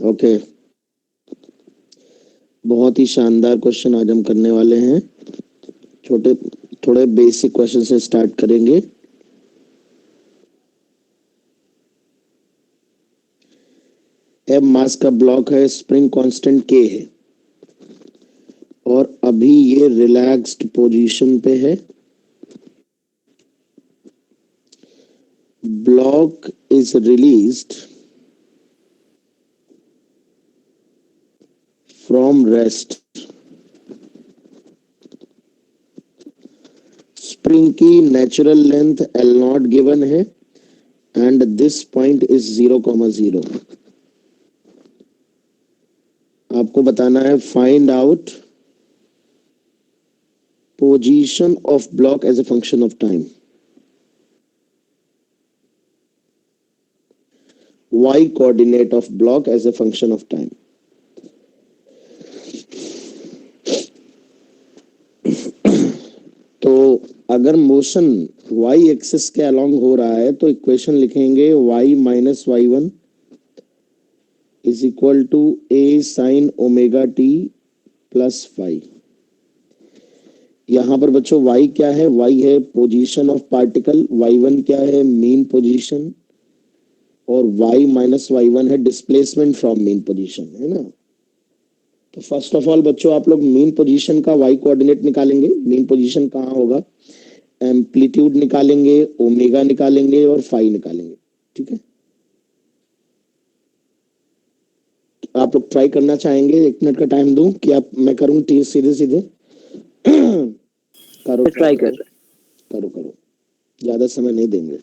Okay, बहुत ही शानदार question आज हम करने वाले हैं। छोटे थोड़े बेसिक क्वेश्चन से स्टार्ट करेंगे। एम मास का ब्लॉक है, स्प्रिंग कांस्टेंट के है और अभी ये रिलैक्स्ड पोजीशन पे है। Block is released from rest. Spring की natural length l not given है एंड दिस पॉइंट इज 0,0। आपको बताना है find out position of block as a function of time। Y coordinate of block as a function of time। तो अगर motion y axis के along हो रहा है तो इक्वेशन लिखेंगे y minus Y one is equal to A sine omega T plus five. यहां पर बच्चों y क्या है? y है पोजीशन ऑफ पार्टिकल, y1 क्या है? मीन पोजीशन, और y माइनस वाई वन है डिस्प्लेसमेंट फ्रॉम मीन पोजीशन, है ना। तो फर्स्ट ऑफ ऑल बच्चों आप लोग मीन पोजीशन का y कोऑर्डिनेट निकालेंगे। मीन पोजीशन कहाँ होगा? एम्पलीट्यूड निकालेंगे, ओमेगा निकालेंगे और फाई निकालेंगे। ठीक है, तो आप लोग ट्राई करना चाहेंगे? 1 मिनट का टाइम दूं कि आप मैं करूं सीधे सीधे? करो ट्राई कर रहे करो करो, ज्यादा समय नहीं देंगे।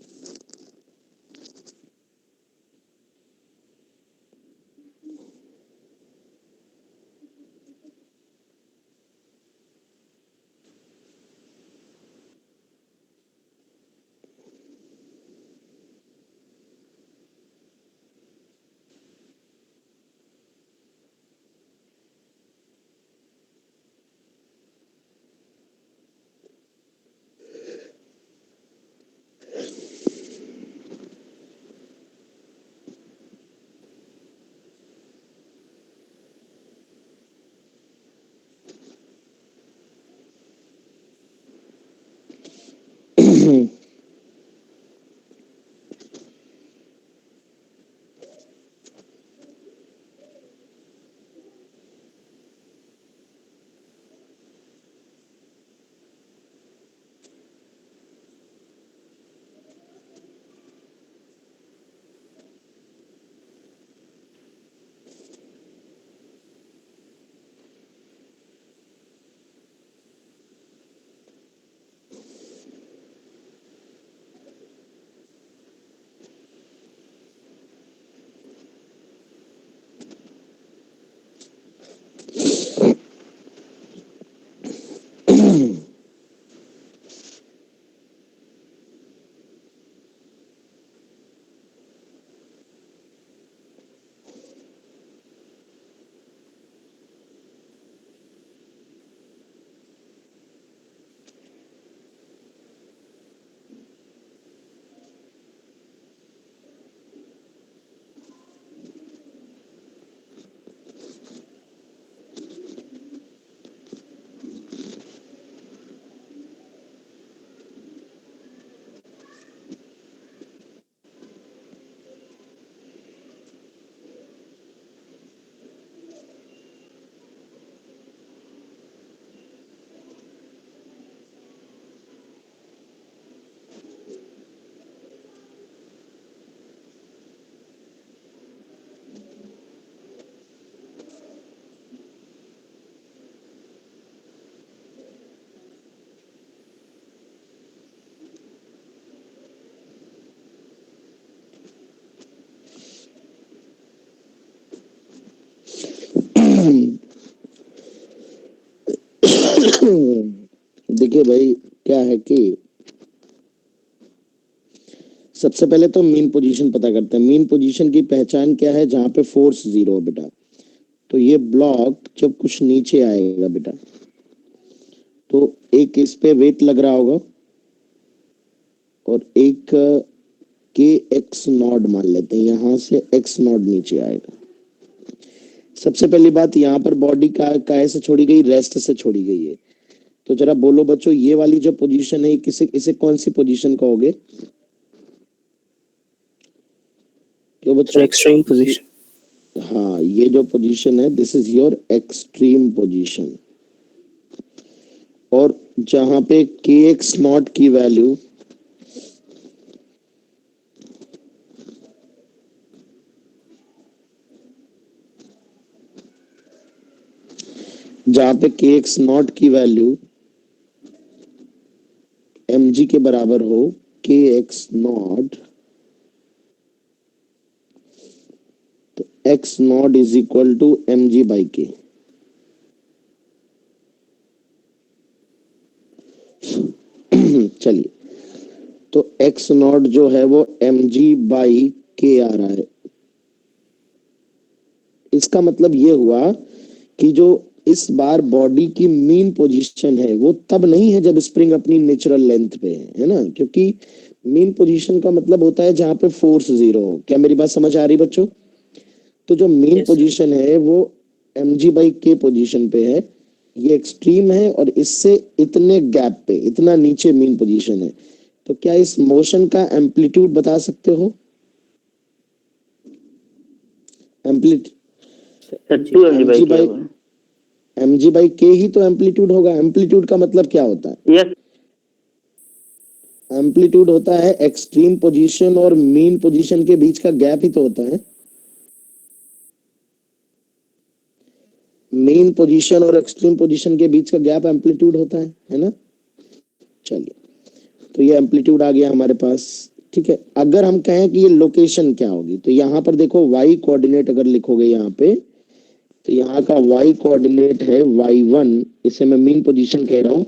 देखिए भाई, क्या है कि सबसे पहले तो मीन पोजीशन पता करते हैं। मीन पोजीशन की पहचान क्या है? जहां पे फोर्स जीरो है बेटा। तो ये ब्लॉक जब कुछ नीचे आएगा बेटा, तो एक इस पे वेट लग रहा होगा और एक के एक्स नॉट मान लेते हैं, यहां से एक्स नॉट नीचे आएगा। सबसे पहली बात, यहाँ पर बॉडी का काय से छोड़ी गई, रेस्ट से छोड़ी गई है। तो जरा बोलो बच्चों, ये वाली जो पोजीशन है किसे, इसे कौन सी पोजीशन कहोगे? क्यों बच्चों? Extreme position. हाँ, ये जो पोजीशन है this is your extreme position. और जहां पे के एक्स नॉट की वैल्यू जहां पे के एक्स नॉट की वैल्यू एम जी के बराबर हो, के एक्स नॉट, तो X naught is equal to M ji by K. चलिए, तो एक्स नॉट जो है वो एम जी बाई के आ रहा है। इसका मतलब ये हुआ कि जो इस बार बॉडी की मीन पोजीशन है वो तब नहीं है जब स्प्रिंग अपनी नेचुरल लेंथ पे है ना, क्योंकि मीन पोजीशन का मतलब होता है जहां पे फोर्स जीरो हो। क्या मेरी बात समझ आ रही बच्चों? तो जो मीन Yes, पोजीशन है वो एम जी बाई के पोजिशन पे है, ये एक्सट्रीम है, और इससे इतने गैप पे, इतना नीचे मीन पोजीशन है। तो क्या इस मोशन का एम्पलीट्यूड बता सकते हो? Amplitude sir 2 mg m by g k by होगा। एम जी बाई के ही तो एम्पलीट्यूड होगा। एम्पलीट्यूड का मतलब क्या होता है? यस एम्पलीट्यूड होता है एक्सट्रीम पोजीशन और मीन पोजीशन के बीच का गैप ही तो होता है। मीन पोजीशन और एक्सट्रीम पोजीशन के बीच का गैप एम्पलीट्यूड होता है ना। चलिए, तो ये एम्पलीट्यूड आ गया हमारे पास। ठीक है, अगर हम कहें कि ये लोकेशन क्या होगी, तो यहाँ पर देखो वाई कोऑर्डिनेट अगर लिखोगे यहाँ पे, तो यहाँ का वाई कोऑर्डिनेट है y1, इसे मैं मीन पोजीशन कह रहा हूँ।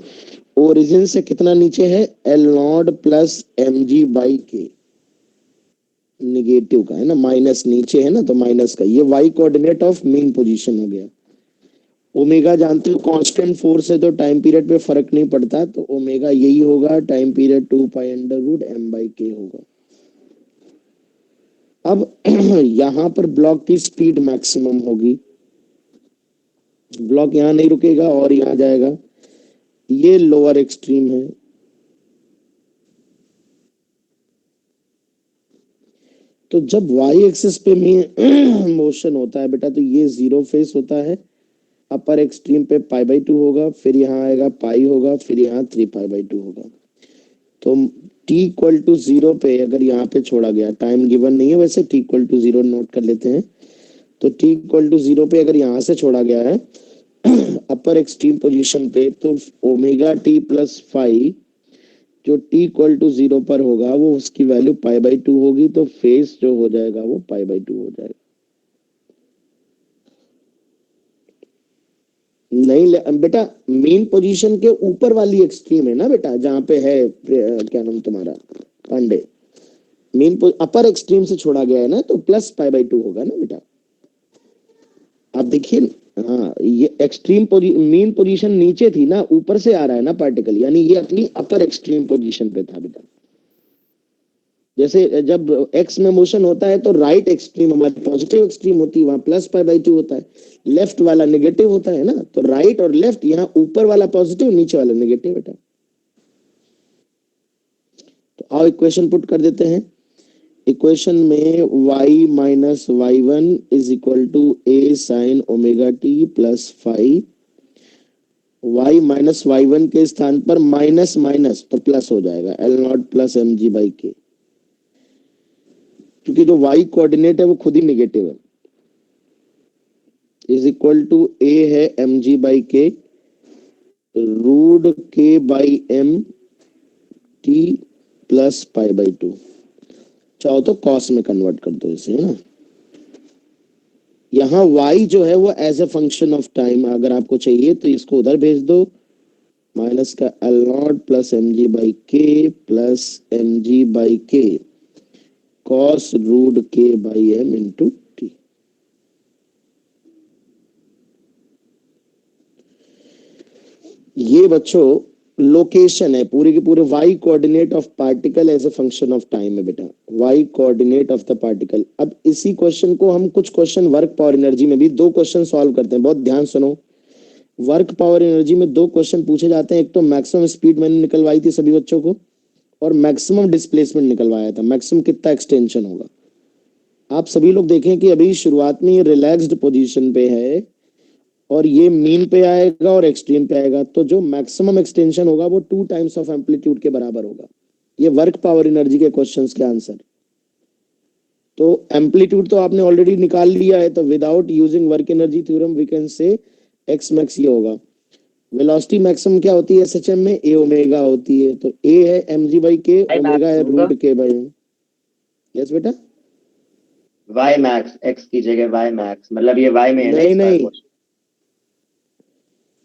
ओरिजिन से कितना नीचे है? L naught plus M G by K, negative का है ना, माइनस नीचे है ना, तो माइनस का, ये Y coordinate of mean position हो गया। ओमेगा जानते हो कांस्टेंट फोर्स है, तो टाइम पीरियड पे फर्क नहीं पड़ता, तो ओमेगा यही होगा, time period 2 pi under root m/k होगा। अब यहाँ पर ब्लॉक की स्पीड मैक्सिमम होगी, ब्लॉक यहाँ नहीं रुकेगा और यहाँ जाएगा। ये लोअर एक्सट्रीम है। तो जब वाई एक्सिस पे मोशन होता है बेटा, तो ये जीरो फेस होता है। अपर एक्सट्रीम पे π/2 होगा, फिर यहाँ आएगा पाई होगा, फिर यहाँ 3π/2 होगा। तो t इक्वल टू जीरो पे अगर यहाँ पे छोड़ा गया, टाइम गिवन नहीं है वैसे, t equal to zero note कर लेते हैं। तो t इक्वल टू जीरो पे अगर यहाँ से छोड़ा गया है अपर एक्सट्रीम पोजीशन पे, तो ओमेगा टी प्लस फाइव जो t इक्वल टू जीरो पर होगा वो उसकी वैल्यू π/2 होगी, तो फेस जो हो जाएगा वो π/2 हो जाएगा। नहीं बेटा, मेन पोजीशन के ऊपर वाली एक्सट्रीम है ना बेटा, जहां पे है क्या नाम तुम्हारा, पांडे। मेन अपर एक्सट्रीम से छोड़ा गया है ना, तो प्लस π/2 होगा ना बेटा। आप देखिए, हाँ, ये एक्सट्रीम मेन पोजीशन नीचे थी ना, ऊपर से आ रहा है ना पार्टिकल, यानी ये अपनी अपर एक्सट्रीम पोजीशन पे था बेटा। जैसे जब एक्स में मोशन होता है तो राइट एक्सट्रीम हमारी पॉजिटिव एक्सट्रीम होती है, वहां प्लस π/2 होता है, लेफ्ट वाला नेगेटिव होता है ना, तो राइट और लेफ्ट, यहाँ ऊपर वाला पॉजिटिव, नीचे वाला नेगेटिव बेटा। तो आओ इक्वेशन पुट कर देते हैं। इक्वेशन में y minus y1 is equal to a sine omega T plus five. y minus y1 के स्थान पर माइनस माइनस तो प्लस हो जाएगा, L naught plus M G by K, क्योंकि जो y कोऑर्डिनेट है वो खुद ही नेगेटिव है। इज इक्वल टू a है M ji by K root के बाई एम टी प्लस π/2। चाहो तो कॉस में कन्वर्ट कर दो इसे, है ना। यहाँ y जो है वो as a function of time, अगर आपको चाहिए तो इसको उधर भेज दो, माइनस का L naught plus M G by के plus M G by K cos root के बाई एम इंटू टी। ये बच्चों लोकेशन है, पूरी की पूरे Y coordinate of particle as a function of time है बेटा, Y coordinate of the particle. अब इसी क्वेश्चन को हम कुछ क्वेश्चन वर्क पावर एनर्जी में भी दो क्वेश्चन सॉल्व करते हैं, बहुत ध्यान सुनो। वर्क पावर एनर्जी में दो क्वेश्चन पूछे जाते हैं, एक तो मैक्सिमम स्पीड मैंने निकलवाई थी सभी बच्चों को, और मैक्सिमम डिस्प्लेसमेंट निकलवाया था, मैक्सिमम कितना एक्सटेंशन होगा। आप सभी लोग देखें कि अभी शुरुआत में ये रिलैक्स्ड पोजीशन पे है और ये मीन पे आएगा और एक्सट्रीम पे आएगा, तो जो मैक्सिमम एक्सटेंशन होगा वो 2 टाइम्स ऑफ एम्पलीट्यूड के बराबर होगा। ये वर्क पावर एनर्जी के क्वेश्चंस के आंसर। तो एम्पलीट्यूड तो आपने ऑलरेडी निकाल लिया है, तो without using work energy theorem we can say X max ये होगा। वेलोसिटी मैक्सिमम क्या होती है एसएचएम में, ए ओमेगा होती है, तो ए है mg बाई के, वाई ओमेगा मैक्स है होगा, रूट के बाई। यस बेटा। वाई मैक्स एक्स की जगह वाई मैक्स, मतलब ये वाई में है ना नहीं इसका नहीं क्वेश्चन।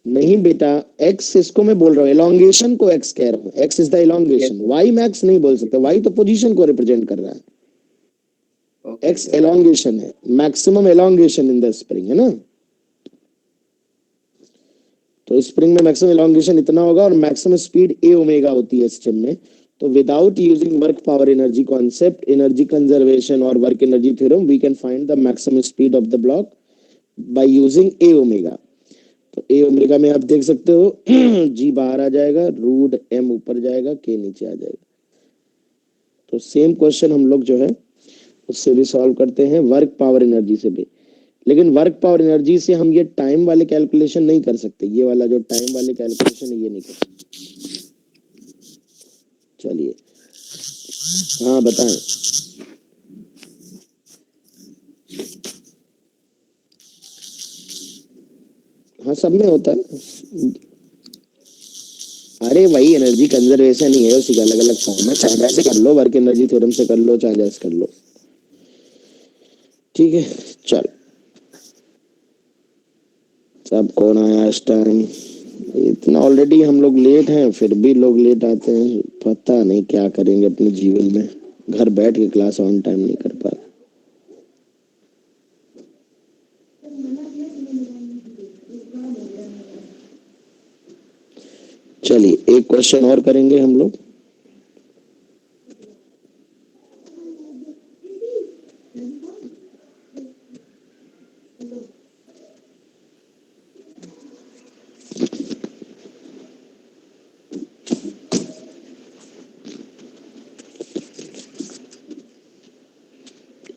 नहीं बेटा, एक्स इसको मैं बोल रहा हूँ, एलोंगेशन को एक्स कह रहा हूँ, X is the elongation, yes, Y max नहीं बोल सकते, वाई तो पोजीशन को रिप्रेजेंट कर रहा है, ओके एक्स एलोंगेशन है, maximum elongation in the spring है ना। तो स्प्रिंग में मैक्सिमम एलोंगेशन इतना होगा और मैक्सिमम स्पीड ए ओमेगा होती है सिस्टम में। तो without using work power energy concept, energy conservation और work energy theorem, we can find the maximum speed of the block by using a omega. तो ए omega में आप देख सकते हो जी बाहर आ जाएगा, रूट एम ऊपर जाएगा, के नीचे आ जाएगा। तो सेम क्वेश्चन हम लोग जो है उससे भी सॉल्व करते हैं, वर्क पावर एनर्जी से भी। लेकिन वर्क पावर एनर्जी से हम ये टाइम वाले कैलकुलेशन नहीं कर सकते, ये वाला जो टाइम वाले कैलकुलेशन है ये नहीं कर सकते। चलिए, हाँ बताएं। हाँ सब में होता है। अरे वही एनर्जी कंजर्वेशन ही है, उसी का अलग अलग फॉर्म है, चाहे वैसे कर लो, वर्क एनर्जी थ्योरम से कर लो, चाहे जैसे कर लो, ठीक है। चल, सब कौन आया इस टाइम, इतना ऑलरेडी हम लोग लेट हैं, फिर भी लोग लेट आते हैं, पता नहीं क्या करेंगे अपने जीवन में, घर बैठ के क्लास ऑन टाइम नहीं कर पा रहे। चलिए एक क्वेश्चन और करेंगे हम लोग।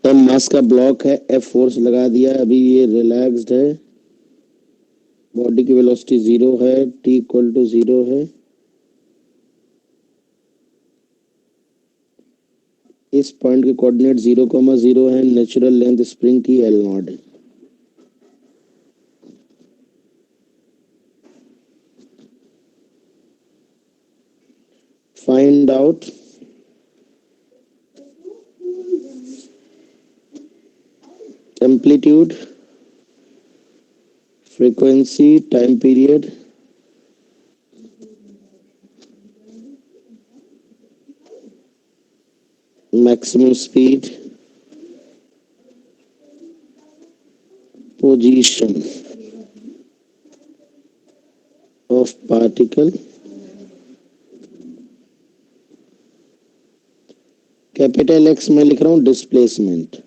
एम मास का ब्लॉक है, एफ फोर्स लगा दिया, अभी ये रिलैक्स्ड है, बॉडी की वेलोसिटी 0 है, टी इक्वल टू 0 है। इस पॉइंट के कोऑर्डिनेट 0,0 है, नेचुरल लेंथ स्प्रिंग की L नॉट है। Find out amplitude, frequency, time period, maximum speed, position of particle, capital x में लिख रहा हूं displacement.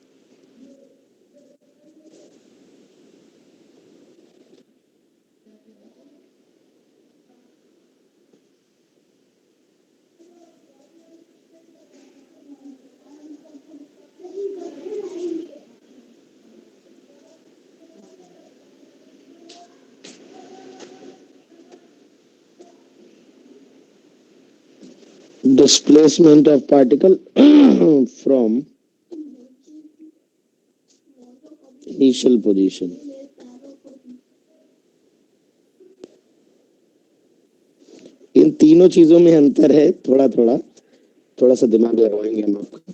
Displacement of particle from initial position। इन तीनों चीजों में अंतर है, थोड़ा थोड़ा, थोड़ा सा दिमाग लगाएंगे हम आपका।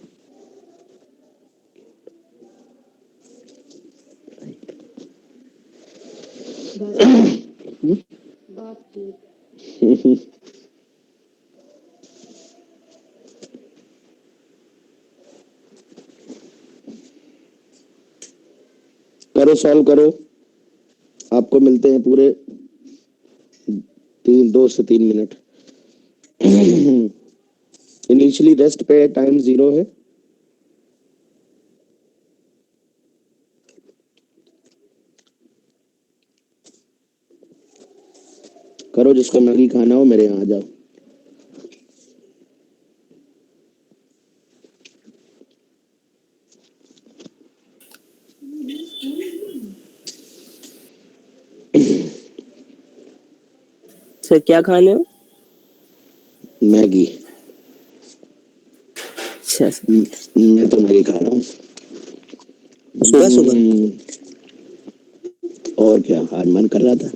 करो, सॉल्व करो, आपको मिलते हैं पूरे 2 से 3 मिनट। इनिशियली रेस्ट पे टाइम 0 है। करो, जिसको मैगी खाना हो मेरे यहाँ आ जाओ। सर क्या खाने हो? मैगी। अच्छा सर। मैं तो मैगी खा रहा हूँ। सुबह सुबह? और क्या, आज मन कर रहा था।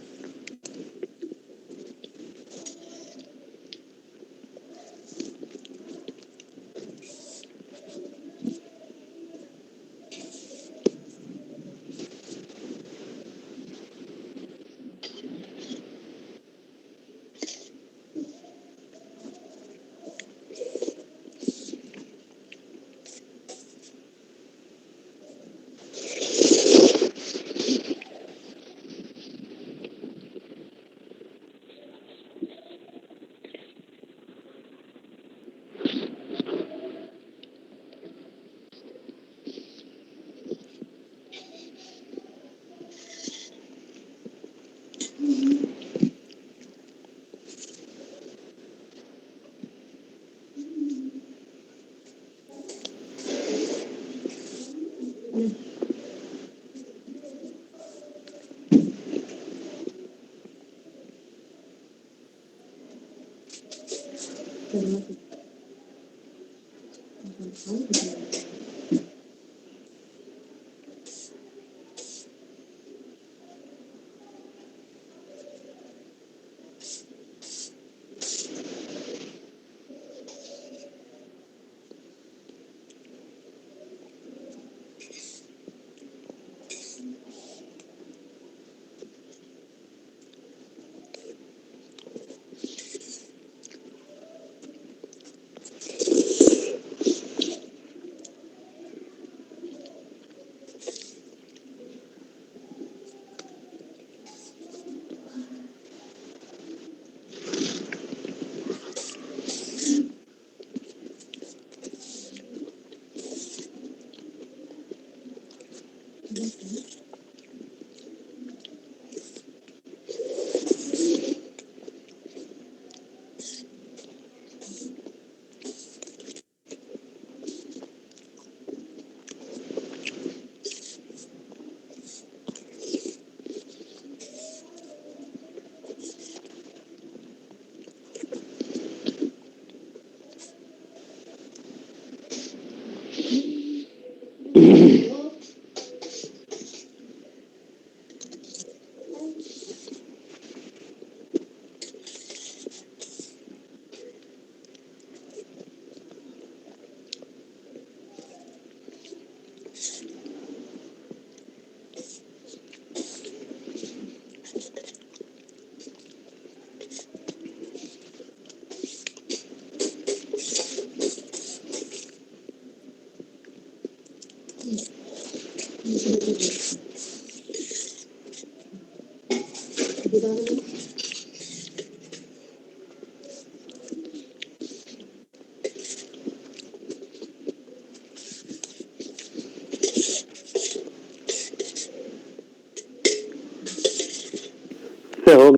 हो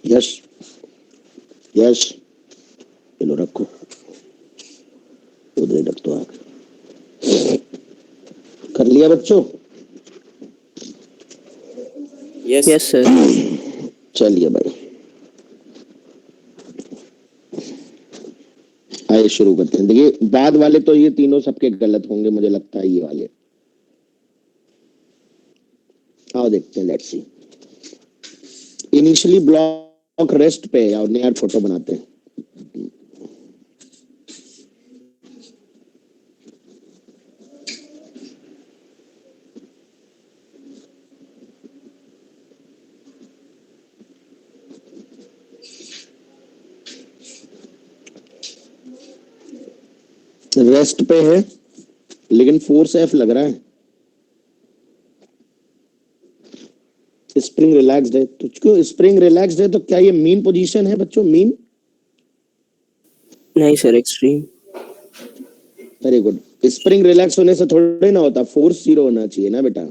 यश, यश, चलो रखो, उधर ही रख दो आगे। कर लिया बच्चों? Yes sir. चलिए भाई, आइए शुरू करते हैं। देखिए, बाद वाले तो ये तीनों सबके गलत होंगे, मुझे लगता है ये वाले। आओ देखते हैं, let's see. Initially block rest पे और नया फोटो बनाते हैं। रेस्ट पे है लेकिन फोर्स एफ लग रहा है, स्प्रिंग रिलैक्स्ड है। तो क्यों स्प्रिंग रिलैक्स्ड है तो क्या ये मीन पोजीशन है बच्चों? मीन, नहीं sir, extreme. Very good. Spring relax होने से थोड़ी ना होता, फोर्स जीरो होना चाहिए ना बेटा,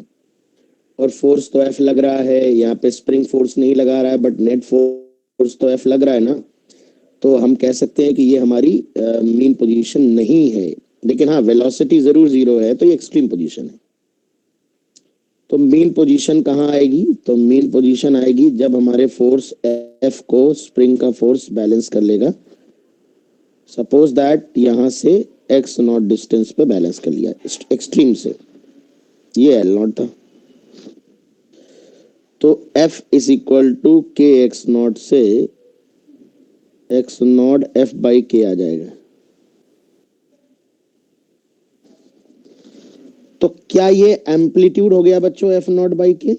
और फोर्स तो एफ लग रहा है, यहाँ पे स्प्रिंग फोर्स नहीं लगा रहा है बट नेट फोर्स तो एफ लग रहा है ना, तो हम कह सकते हैं कि ये हमारी मीन पोजीशन नहीं है। लेकिन हाँ, वेलोसिटी जरूर जीरो है, तो ये एक्सट्रीम पोजीशन है। तो मीन पोजीशन कहाँ आएगी? तो मीन पोजीशन आएगी जब हमारे फोर्स एफ को स्प्रिंग का फोर्स बैलेंस कर लेगा। सपोज दैट यहां से एक्स नॉट डिस्टेंस पे बैलेंस कर लिया एक्सट्रीम से, ये एल नॉट था, तो एफ इज इक्वल टू के एक्स नॉट से एक्स नॉट एफ बाई के आ जाएगा। तो क्या ये एम्पलीट्यूड हो गया बच्चों एफ नॉट बाई के?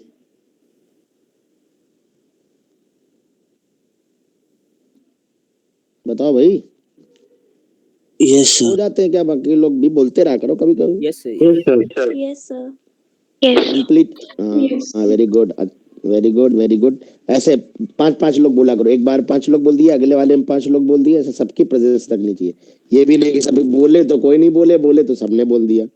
बताओ भाई, यस हो सर। जाते हैं क्या? बाकी लोग भी बोलते रहा करो कभी कभी। Yes sir. Yes, sir. Complete, हाँ very good, very good, very good. ऐसे पांच पांच लोग बोला करो, एक बार पांच लोग बोल दिया, अगले वाले में पांच लोग बोल दिया, ऐसे सबकी प्रेजेंस रखनी चाहिए। ये भी नहीं कि सभी बोले तो कोई नहीं बोले, बोले तो सबने बोल दिया।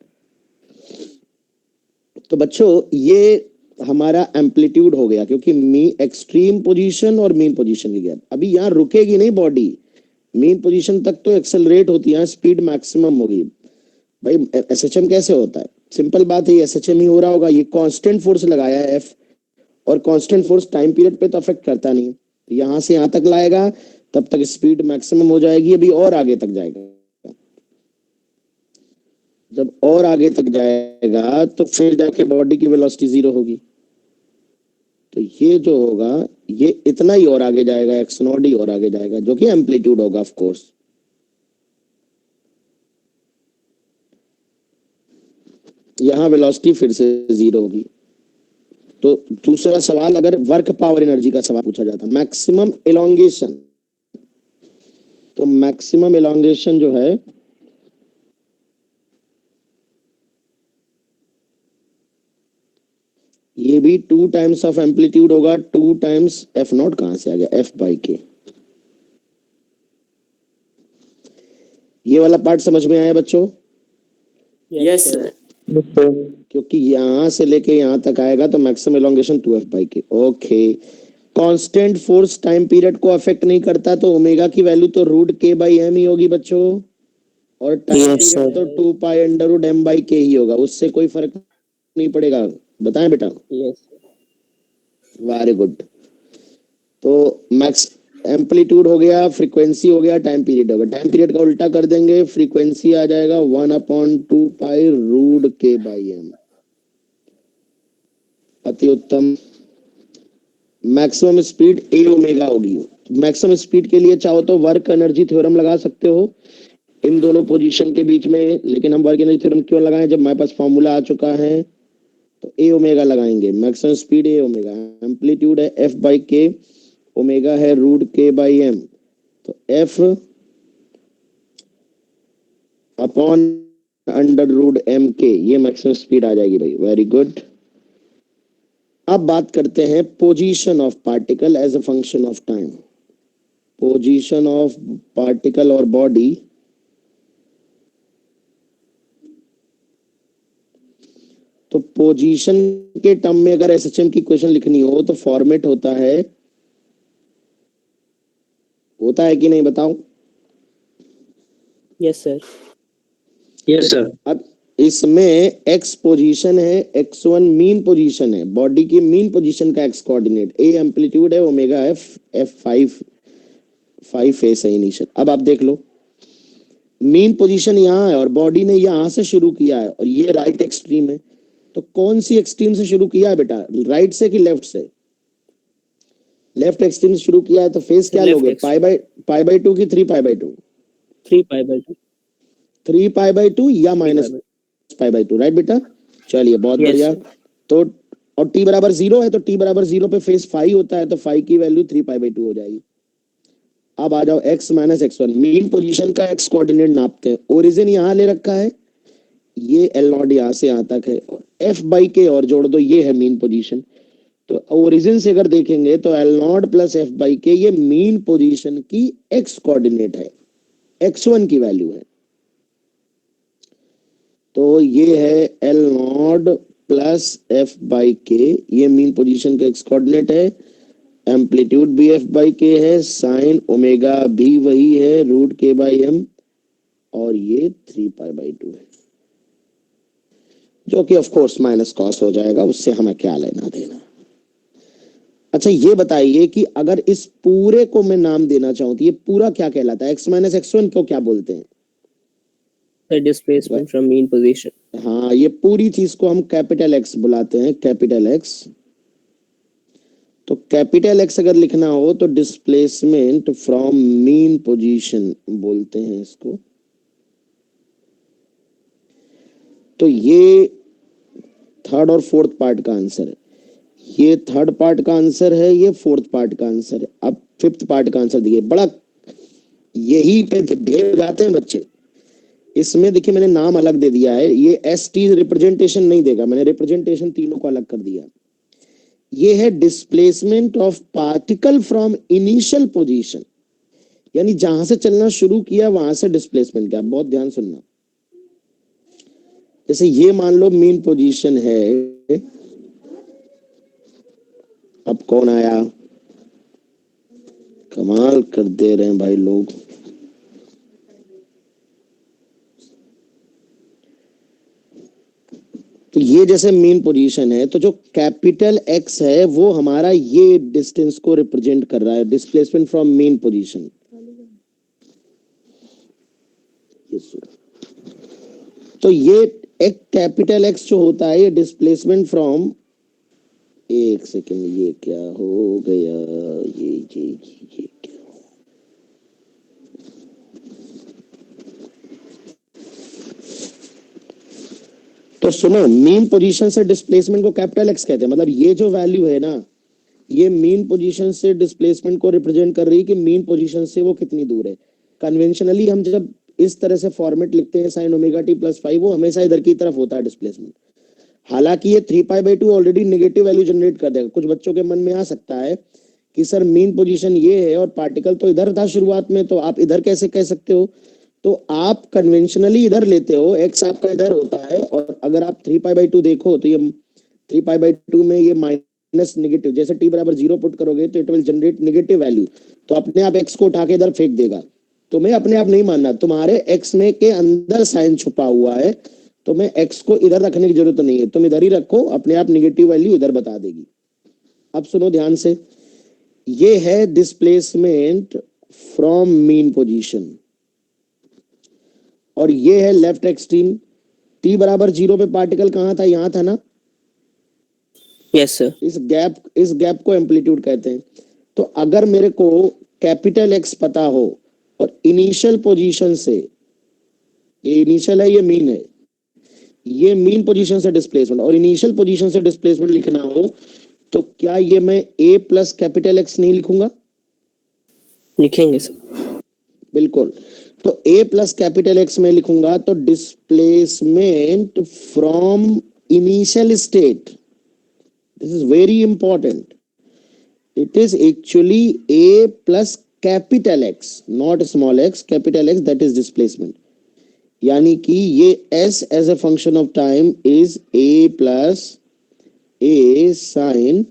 तो बच्चों ये हमारा एम्पलीट्यूड हो गया, क्योंकि मी एक्सट्रीम पोजीशन और मीन पोजीशन की गैप, अभी यहाँ रुकेगी नहीं बॉडी, मीन पोजीशन तक तो एक्सेलरेट होती है, स्पीड मैक्सिमम होगी। भाई एसएचएम कैसे होता है? सिंपल बात है, एसएचएम ही हो रहा होगा, ये कांस्टेंट फोर्स लगाया है एफ, और कांस्टेंट फोर्स टाइम पीरियड पे तो अफेक्ट करता नहीं है, तो यहां से यहां तक लाएगा, तब तक स्पीड मैक्सिमम हो जाएगी, अभी और आगे तक जाएगा। जब और आगे तक जाएगा तो फिर जाके बॉडी की वेलोसिटी जीरो होगी, तो ये जो होगा ये इतना ही और आगे जाएगा, एक्स नॉट ही और आगे जाएगा, जो कि एम्पलीट्यूड होगा ऑफ कोर्स। यहाँ वेलोसिटी फिर से जीरो होगी। तो दूसरा सवाल, अगर वर्क पावर एनर्जी का सवाल पूछा जाता, मैक्सिमम एलोंगेशन, तो मैक्सिमम एलोंगेशन जो है ये भी 2 टाइम्स ऑफ एम्पलीट्यूड होगा, 2 टाइम्स एफ नॉट, कहां से आ गया, एफ बाई के। ये वाला पार्ट समझ में आया बच्चों? Yes sir. क्योंकि यहां से लेके यहां तक आएगा तो मैक्सिमम एलोंगेशन 2f बाई के। Okay, constant force time period को अफेक्ट नहीं करता, तो ओमेगा की वैल्यू तो रूट के बाई एम ही होगी बच्चों, और टाइम Yes, पीरियड तो 2 pi under root M by K ही होगा, उससे कोई फर्क नहीं पड़ेगा। बताएं बेटा? Yes very good. तो मैक्स एम्पलीट्यूड हो गया, फ्रीक्वेंसी हो गया, टाइम पीरियड हो गया। टाइम पीरियड का उल्टा कर देंगे, फ्रीक्वेंसी आ जाएगा 1/2 पाई रूट के बाई एम। अति उत्तम। मैक्सिमम स्पीड ए ओमेगा होगी। मैक्सिमम स्पीड के लिए चाहो तो वर्क एनर्जी थ्योरम लगा सकते हो इन दोनों पोजीशन के बीच में, लेकिन हम वर्क एनर्जी थ्योरम क्यों लगाएं जब हमारे पास फॉर्मूला आ चुका है? तो ए ओमेगा लगाएंगे, maximum speed A omega, amplitude है एफ बाई के, ओमेगा है रूट के बाई एम, तो F upon under root M K, ये मैक्सिमम स्पीड आ जाएगी भाई। Very good. अब बात करते हैं position of particle as a function of time. Position of particle और बॉडी, तो पोजीशन के टर्म में अगर एसएचएम की क्वेश्चन लिखनी हो तो फॉर्मेट होता है कि नहीं, बताओ? Yes sir. Yes sir. अब इसमें एक्स पोजीशन है, x1 मीन पोजीशन है, बॉडी की मीन पोजीशन का एक्स कोऑर्डिनेट, ए एम्पलीट्यूड है, ओमेगा एफ 5 ए से इनिशियल। अब आप देख लो, मीन पोजीशन यहाँ है और बॉडी ने यहाँ से शुरू किया है, और ये राइट एक्सट्रीम है, तो कौन सी एक्सट्रीम से शुरू किया है बेटा, राइट से कि लेफ्ट से? लेफ्ट एक्सट्रीम से शुरू किया है, तो फेस क्या Left लोगे, पाई बाई 2 की 3 pi by 2? 3 pi by 2। 3 pi by 2 या माइनस पाई बाई 2, राइट बेटा? चलिए बहुत Yes, बढ़िया। sir. तो और t बराबर 0 है, तो t बराबर 0 पे फेस फाई होता है, तो फाई की वैल्यू 3 पाई बाई 2 हो जाएगी। अब आ जाओ x minus x1, mean position का x कोऑर्डिनेट नापते हैं। ओरिजिन यहाँ ले रखा है, ये L नॉट यहाँ से यहाँ तक है, f बाई के और जोड़ दो, ये है मीन पोजीशन। तो ओरिजिन से अगर देखेंगे तो L not plus f by के ये मीन पोजीशन की x कोऑर्डिनेट है, x1 की वैल्यू है। तो ये है L not plus f by के, ये मीन पोजीशन का x कोऑर्डिनेट है। एम्पलीट्यूड भी f बाई के है, साइन ओमेगा भी वही है, रूट k बाई m, और ये 3 पाई बाई 2 है, जो कि ऑफ कोर्स माइनस कॉस हो जाएगा, उससे हमें क्या लेना देना। अच्छा ये बताइए कि अगर इस पूरे को मैं नाम देना चाहूं तो ये पूरा क्या कहलाता है? x माइनस x1 को क्या बोलते हैं? Displacement from mean position. हाँ, ये पूरी चीज को हम कैपिटल X बुलाते हैं, कैपिटल X। तो कैपिटल X अगर लिखना हो तो डिस्प्लेसमेंट फ्रॉम मीन पोजीशन बोलते हैं इसको। तो ये थर्ड और फोर्थ पार्ट का आंसर है, ये थर्ड पार्ट का आंसर है, ये फोर्थ पार्ट का आंसर है। अब फिफ्थ पार्ट का आंसर दिए, बड़ा यही पे ढेर जाते हैं बच्चे। इसमें देखिए मैंने नाम अलग दे दिया है, ये एस टी रिप्रेजेंटेशन नहीं देगा, मैंने रिप्रेजेंटेशन तीनों को अलग कर दिया। ये है displacement of particle from initial position, यानी जहां से चलना शुरू किया वहां से डिस्प्लेसमेंट किया। बहुत ध्यान सुनना, जैसे ये मान लो मीन पोजीशन है, अब कौन आया, कमाल कर दे रहे हैं भाई लोग। तो ये जैसे मीन पोजीशन है, तो जो कैपिटल X है वो हमारा ये डिस्टेंस को रिप्रेजेंट कर रहा है, डिस्प्लेसमेंट फ्रॉम मीन पोजीशन। तो ये एक कैपिटल X जो होता है ये डिस्प्लेसमेंट फ्रॉम, एक सेकेंड, ये क्या हो गया, ये क्या, तो सुनो, मीन पोजीशन से डिस्प्लेसमेंट को कैपिटल X कहते हैं। मतलब ये जो वैल्यू है ना, ये मीन पोजीशन से डिस्प्लेसमेंट को रिप्रेजेंट कर रही है कि मीन पोजीशन से वो कितनी दूर है। कन्वेंशनली हम जब इस तरह से फॉर्मेट लिखते हैं साइन ओमेगा टी प्लस 5, वो हमेशा इधर की तरफ होता है डिस्प्लेसमेंट। हालांकि ये 3 pi by 2 already negative value generate कर देगा। कुछ बच्चों के मन में आ सकता है कि सर मीन पोजीशन ये है और पार्टिकल तो इधर था शुरुआत में, तो आप इधर कैसे कह सकते हो? तो आप कन्वेंशनली इधर लेते हो, x आपका इधर होता है, और अगर आप 3 पाई बाई 2 देखो तो ये 3 पाई बाई 2 में ये माइनस नेगेटिव, जैसे t बराबर 0 पुट करोगे तो it will generate negative value, तो अपने आप x को उठा के इधर फेंक देगा। तुम्हें अपने आप नहीं मानना, तुम्हारे x में के अंदर साइन छुपा हुआ है, तुम्हें x को इधर रखने की जरूरत नहीं है, तुम इधर ही रखो, अपने आप नेगेटिव वैल्यू इधर बता देगी। अब सुनो ध्यान से, ये है डिस्प्लेसमेंट फ्रॉम मीन पोजीशन, और ये है लेफ्ट एक्सट्रीम। t बराबर 0 पे पार्टिकल कहां था? यहां था ना? Yes sir. इस गैप को एम्पलीट्यूड कहते हैं। तो अगर मेरे को कैपिटल X पता हो और इनिशियल पोजीशन से, ये इनिशियल है ये मीन है, ये मीन पोजीशन से डिस्प्लेसमेंट और इनिशियल पोजीशन से डिस्प्लेसमेंट लिखना हो, तो क्या ये मैं a प्लस कैपिटल X नहीं लिखूंगा? लिखेंगे सर। बिल्कुल। तो a प्लस कैपिटल X में लिखूंगा तो displacement from initial state, this is very important, it is actually a plus capital X, not small x, capital X, that is displacement. यानी कि ये s as a function of time is a plus a sine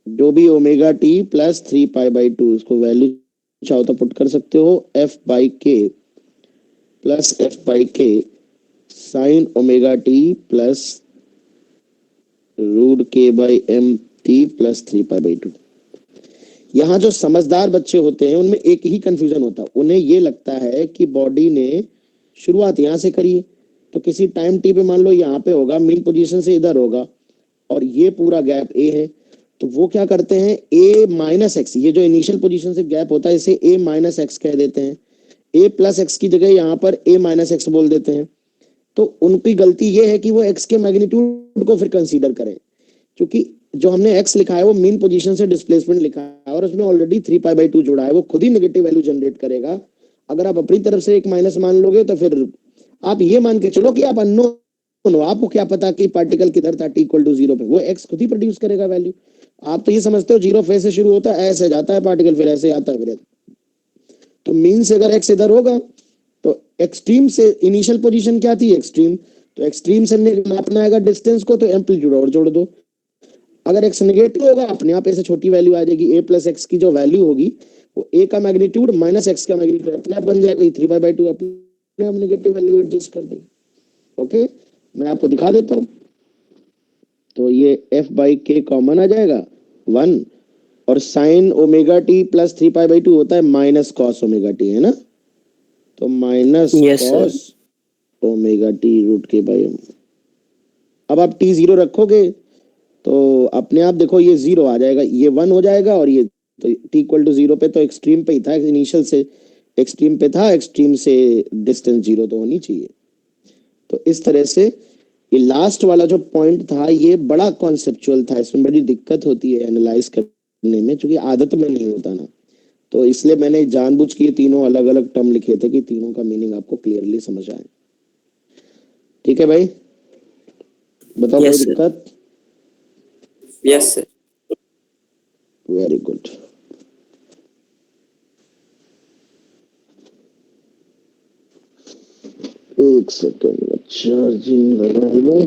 जो भी omega T plus 3 pi by 2, इसको value चाहो तो put कर सकते हो, f बाई के plus f by k sine omega T plus root के by M T plus 3 pi by 2। यहाँ जो समझदार बच्चे होते हैं उनमें एक ही कंफ्यूजन होता है, उन्हें ये लगता है कि बॉडी ने शुरुआत यहाँ से करी, तो किसी टाइम टी पे मान लो यहाँ पे होगा, मीन पोजीशन से इधर होगा, और ये पूरा गैप a है, तो वो क्या करते हैं a माइनस एक्स, ये जो इनिशियल पोजीशन से गैप होता है इसे a माइनस एक्स कह देते हैं, a प्लस एक्स की जगह यहाँ पर a माइनस एक्स बोल देते हैं। तो उनकी गलती ये है कि वो x के मैग्नीट्यूड को फिर कंसीडर करें, क्योंकि जो हमने x लिखा है वो मीन पोजीशन से डिस्प्लेसमेंट लिखा है और उसमें ऑलरेडी 3π/2 जुड़ा है, वो खुद ही नेगेटिव वैल्यू जनरेट करेगा। अगर आप अपनी तरफ से एक माइनस मान लोगे तो फिर आप ये मान के चलो कि आप अननोन हो, आपको क्या पता कि पार्टिकल किधर था t इक्वल टू 0 पे, वो x खुद ही प्रोड्यूस करेगा वैल्यू। आप तो ये समझते हो जीरो फेज से शुरू होता है, ऐसे जाता है पार्टिकल, फिर ऐसे आता है, फिर तो मीन से अगर x इधर होगा तो एक्सट्रीम से इनिशियल पोजीशन क्या थी, एक्सट्रीम, तो एक्सट्रीम से नापना आएगा डिस्टेंस को, तो एम्पलीट्यूड और जोड़ दो। अगर x नेगेटिव होगा अपने आप ऐसे छोटी वैल्यू आ जाएगी, a प्लस एक्स की जो वैल्यू होगी वो a का मैग्नीट्यूड माइनस एक्स का मैग्नीट्यूड अपने आप बन जाएगा, 3π/2 अपने आप नेगेटिव वैल्यू एडजस्ट कर देगी। ओके, मैं आपको दिखा देता हूँ। तो ये f/k कॉमन आ जाएगा 1, और साइन ओमेगा टी प्लस 3π/2 होता है माइनस कॉस ओमेगा टी, है ना, तो minus Yes, sir. Cos omega T root के बाई एम। अब आप टी 0 रखोगे तो अपने आप देखो ये 0 आ जाएगा, ये 1 हो जाएगा, और ये तो टी इक्वल टू 0 पे तो एक्सट्रीम पे ही था, इनिशियल से एक्सट्रीम पे था, एक्सट्रीम से डिस्टेंस 0 तो होनी चाहिए। तो इस तरह से ये लास्ट वाला जो पॉइंट था ये बड़ा कॉन्सेप्चुअल था, इसमें बड़ी दिक्कत होती है एनालाइज करने में, क्योंकि आदत में नहीं होता ना, तो इसलिए मैंने जानबूझ के तीनों अलग अलग टर्म लिखे थे कि तीनों का मीनिंग आपको क्लियरली समझ आए। ठीक है भाई, बताओ Yes, कोई sir. दिक्कत? Yes, sir. Very good. एक सेकेंड में चार्जिंग लगा लो।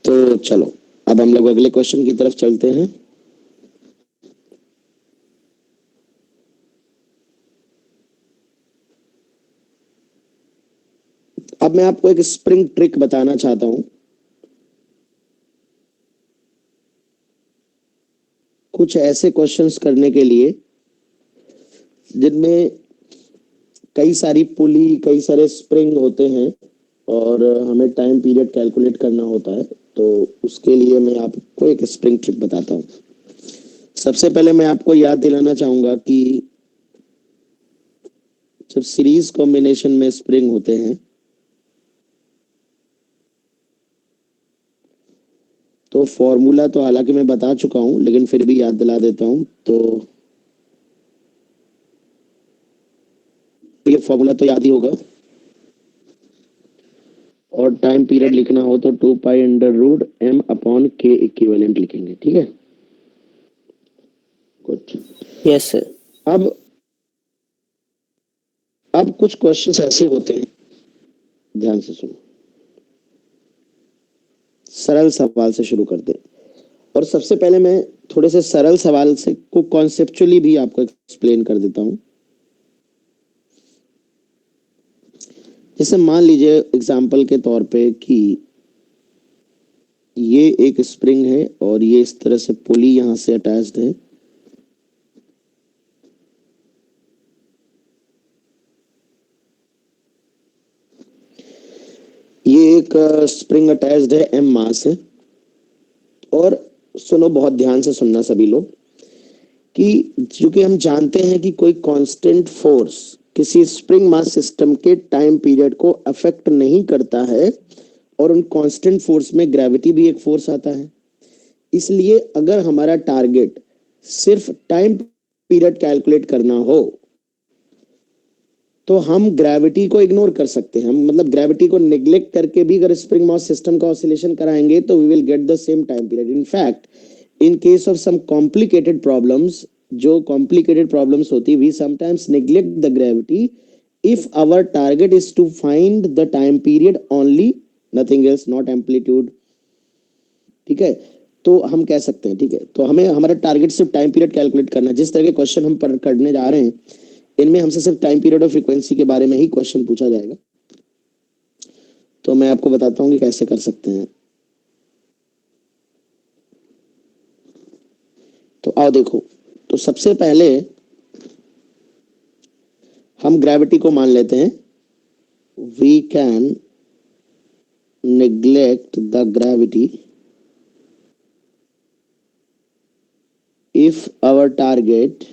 तो चलो अब हम लोग अगले क्वेश्चन की तरफ चलते हैं। अब मैं आपको एक स्प्रिंग ट्रिक बताना चाहता हूं। कुछ ऐसे क्वेश्चंस करने के लिए जिनमें कई सारी पुली, कई सारे स्प्रिंग होते हैं और हमें टाइम पीरियड कैलकुलेट करना होता है, तो उसके लिए मैं आपको एक स्प्रिंग ट्रिक बताता हूं। सबसे पहले मैं आपको याद दिलाना चाहूंगा कि जब सीरीज कॉम्बिनेशन में स्प्रिंग होते हैं तो फॉर्मूला तो हालांकि मैं बता चुका हूं, लेकिन फिर भी याद दिला देता हूं। तो ये फॉर्मूला तो याद ही होगा, और टाइम पीरियड लिखना हो तो 2π√m/k इक्विवेलेंट लिखेंगे। ठीक है, गुड। Yes, sir. अब कुछ क्वेश्चंस ऐसे होते हैं, ध्यान से सुनो, सरल सवाल से शुरू करते हैं। और सबसे पहले मैं थोड़े से सरल सवाल से को कॉन्सेप्चुअली भी आपको एक्सप्लेन कर देता हूं। जैसे मान लीजिए एग्जांपल के तौर पे कि ये एक स्प्रिंग है और ये इस तरह से पुली यहां से अटैच्ड है, ये एक स्प्रिंग अटैच्ड है, एम मास है। और सुनो, बहुत ध्यान से सुनना सभी लोग, कि चूंकि हम जानते हैं कि कोई कांस्टेंट फोर्स किसी स्प्रिंग मास सिस्टम के टाइम पीरियड को अफेक्ट नहीं करता है, और उन कांस्टेंट फोर्स में ग्रेविटी भी एक फोर्स आता है, इसलिए अगर हमारा टारगेट सिर्फ टाइम पीरियड कैलकुलेट करना हो तो हम ग्रेविटी को इग्नोर कर सकते हैं। हम मतलब ग्रेविटी को निग्लेक्ट करके भी अगर स्प्रिंग मास सिस्टम का ऑसिलेशन कराएंगे तो we will get the same time period. In fact in case of some complicated problems, जो कॉम्प्लिकेटेड प्रॉब्लम्स होती, we sometimes neglect the gravity if our target is to find the time period only, nothing else, not amplitude. ठीक है, तो हम कह सकते हैं, ठीक है, तो हमें हमारा टारगेट सिर्फ टाइम पीरियड कैलकुलेट करना है। जिस तरह के क्वेश्चन हम करने जा रहे हैं इनमें हमसे सिर्फ टाइम पीरियड और फ्रीक्वेंसी के बारे में ही क्वेश्चन पूछा जाएगा। तो मैं आपको बताता हूँ कि कैसे कर सकते हैं। तो आओ देखो, तो सबसे पहले हम ग्रेविटी को मान लेते हैं। We can neglect the gravity if our target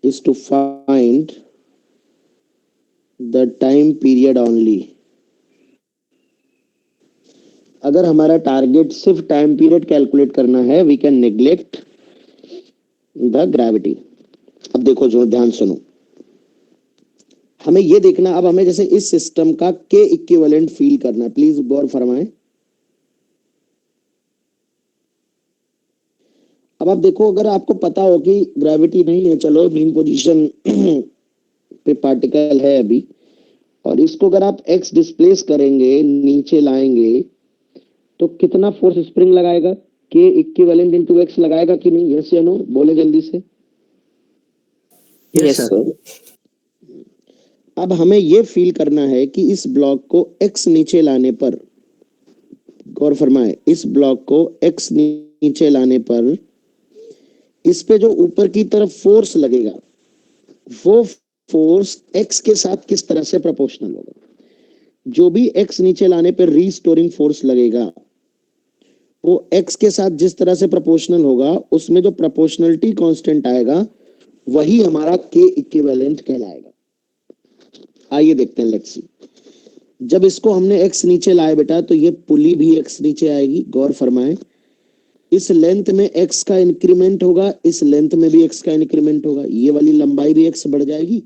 is to find the time period only, अगर हमारा टारगेट सिर्फ टाइम पीरियड कैलकुलेट करना है, we can neglect the gravity. अब देखो, जो ध्यान सुनो, हमें ये देखना, अब हमें जैसे इस सिस्टम का के इक्विवेलेंट फील करना है, प्लीज गौर फरमाएं। अब आप देखो, अगर आपको पता हो कि ग्रेविटी नहीं है, चलो मीन पोजीशन पे पार्टिकल है अभी, और इसको अगर आप एक्स डिस्प्लेस करेंगे, नीचे लाएंगे, तो कितना फोर्स स्प्रिंग लगाएगा? के इक्विवेलेंट इनटू एक्स लगाएगा कि नहीं? यस या नो, बोले जल्दी से। Yes, sir. अब हमें ये फील करना है कि इस ब्लॉक को एक्स नीचे लाने पर, गौर फरमाए, इस ब्लॉक को एक्स नीचे लाने पर इस पे जो ऊपर की तरफ फोर्स लगेगा, वो फोर्स एक्स के साथ किस तरह से प्रोपोर्शनल होगा। जो भी एक्स नीचे लाने पर रीस्टोरिंग फोर्स लगेगा, वो एक्स के साथ जिस तरह से प्रोपोर्शनल होगा, उसमें जो प्रोपोर्शनलिटी कांस्टेंट आएगा, वही हमारा के इक्विवेलेंट कहलाएगा। आइए देखते हैं, लेट्स सी। जब इसको हमने एक्स नीचे लाए बेटा, तो ये पुली भी एक्स नीचे आएगी। गौर फरमाएं, इस लेंथ में एक्स का इंक्रीमेंट होगा, इस लेंथ में भी एक्स का इंक्रीमेंट होगा, ये वाली लंबाई भी एक्स बढ़ जाएगी,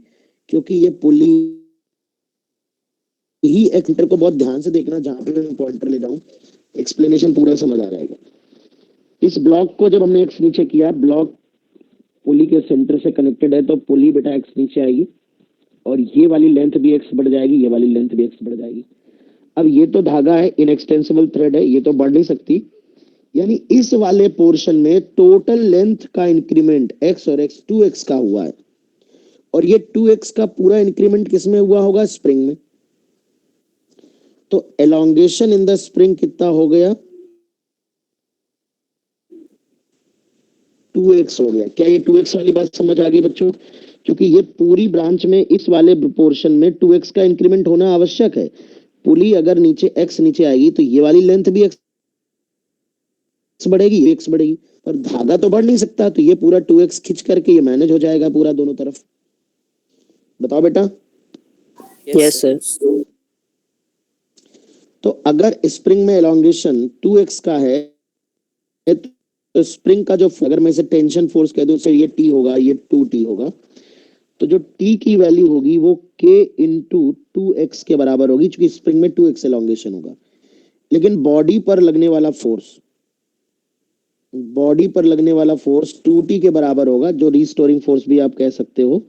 क्योंकि ये पुली ही एक्टर को बहुत ध्यान से देखना, जहां पे मैं पॉइंटर ले जाऊं, एक्सप्लेनेशन पूरा समझ आ जाएगा। इस ब्लॉक को जब हमने एक्स नीचे किया, ब्लॉक पुली के सेंटर से कनेक्टेड है, तो पुली बेटा एक्स नीचे आएगी, और ये वाली लेंथ भी एक्स बढ़ जाएगी, ये वाली लेंथ भी एक्स बढ़ जाएगी। अब ये तो धागा है, इनएक्सटेंसिबल थ्रेड है, ये तो बढ़ नहीं सकती, यानी इस वाले पोर्शन में टोटल लेंथ का इंक्रीमेंट एक्स और एक्स 2x का हुआ है, और ये 2x का पूरा इंक्रीमेंट किसमें हुआ होगा? स्प्रिंग में। तो एलोंगेशन इन द स्प्रिंग कितना हो गया? 2x हो गया। क्या ये 2x वाली बात समझ आ गई बच्चों? क्योंकि ये पूरी ब्रांच में इस वाले पोर्शन में 2x का इंक्रीमेंट होना आवश्यक है। पुली अगर नीचे x नीचे आएगी, तो ये वाली लेंथ भी x बढ़ेगी, x बढ़ेगी, पर धागा तो बढ़ नहीं सकता, तो ये पूरा 2x खिंच करके ये मैनेज हो जाएगा पूरा दोनों तरफ। बताओ बेटा। Yes, sir. तो अगर स्प्रिंग में एलोंगेशन 2x का है, तो स्प्रिंग का जो, अगर मैं इसे टेंशन फोर्स कह दूं, तो ये T होगा, ये 2T होगा, तो जो T की वैल्यू होगी वो K इंटू 2x के बराबर होगी, क्योंकि स्प्रिंग में 2x एलोंगेशन होगा। लेकिन बॉडी पर लगने वाला फोर्स, बॉडी पर लगने वाला फोर्स 2T के बराबर होगा, जो रीस्टोरिंग फोर्स भी आप कह सकते हो।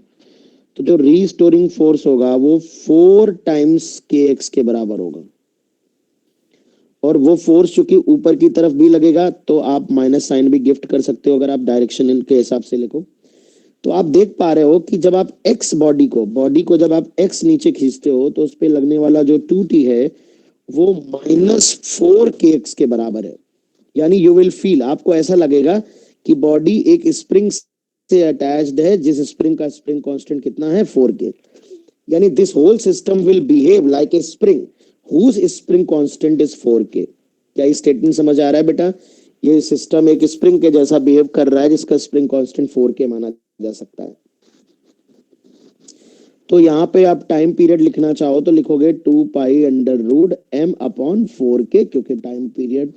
तो जो रीस्टोरिंग फोर्स होगा वो 4 टाइम्स kx के बराबर होगा, और वो फोर्स चूंकि ऊपर की तरफ भी लगेगा, तो आप माइनस साइन भी गिफ्ट कर सकते हो, अगर आप डायरेक्शन इनके हिसाब से लिखो। तो आप देख पा रहे हो कि जब आप एक्स बॉडी को जब आप एक्स नीचे खींचते हो, तो उस पर लगने वाला जो 2T है, वो -4kx के बराबर है। यानी यू विल फील, आपको ऐसा लगेगा कि बॉडी एक स्प्रिंग से अटैच्ड है, जिस स्प्रिंग का स्प्रिंग कांस्टेंट कितना है? 4k। यानी this whole system will behave like a spring whose spring constant is 4k। क्या ये स्टेटमेंट समझ आ रहा है बेटा? ये सिस्टम एक स्प्रिंग के जैसा बिहेव कर रहा है, जिसका स्प्रिंग कांस्टेंट 4k माना जा सकता है। तो यहाँ पे आप टाइम पीरियड लिखना चाहो तो लिखोगे 2 pi under root m upon 4k, क्योंकि time period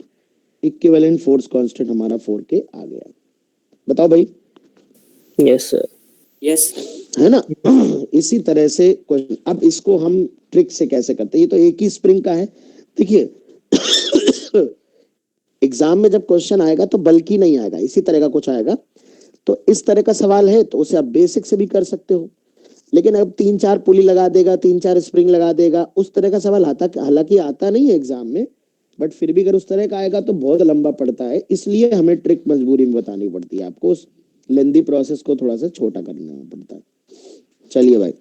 equivalent force constant हमारा 4k आ गया। बताओ भाई। Yes, sir. Yes. है ना? इसी तरह से क्वेश्चन, अब इसको हम ट्रिक से कैसे करते हैं? ये तो एक ही स्प्रिंग का है। देखिए, एग्जाम में जब क्वेश्चन आएगा तो बल्कि नहीं आएगा, इसी तरह का कुछ आएगा। तो इस तरह का सवाल है तो उसे आप बेसिक से भी कर सकते हो, लेकिन अब 3-4 पुली लगा देगा, 3-4 स्प्रिंग लगा देगा, उस तरह का सवाल आता, हालांकि आता नहीं है एग्जाम में, बट फिर भी अगर उस तरह का आएगा तो बहुत लंबा पड़ता है, इसलिए हमें ट्रिक मजबूरी में बतानी पड़ती है, आपको उस लेंदी प्रोसेस को थोड़ा सा छोटा करना पड़ता है। चलिए भाई,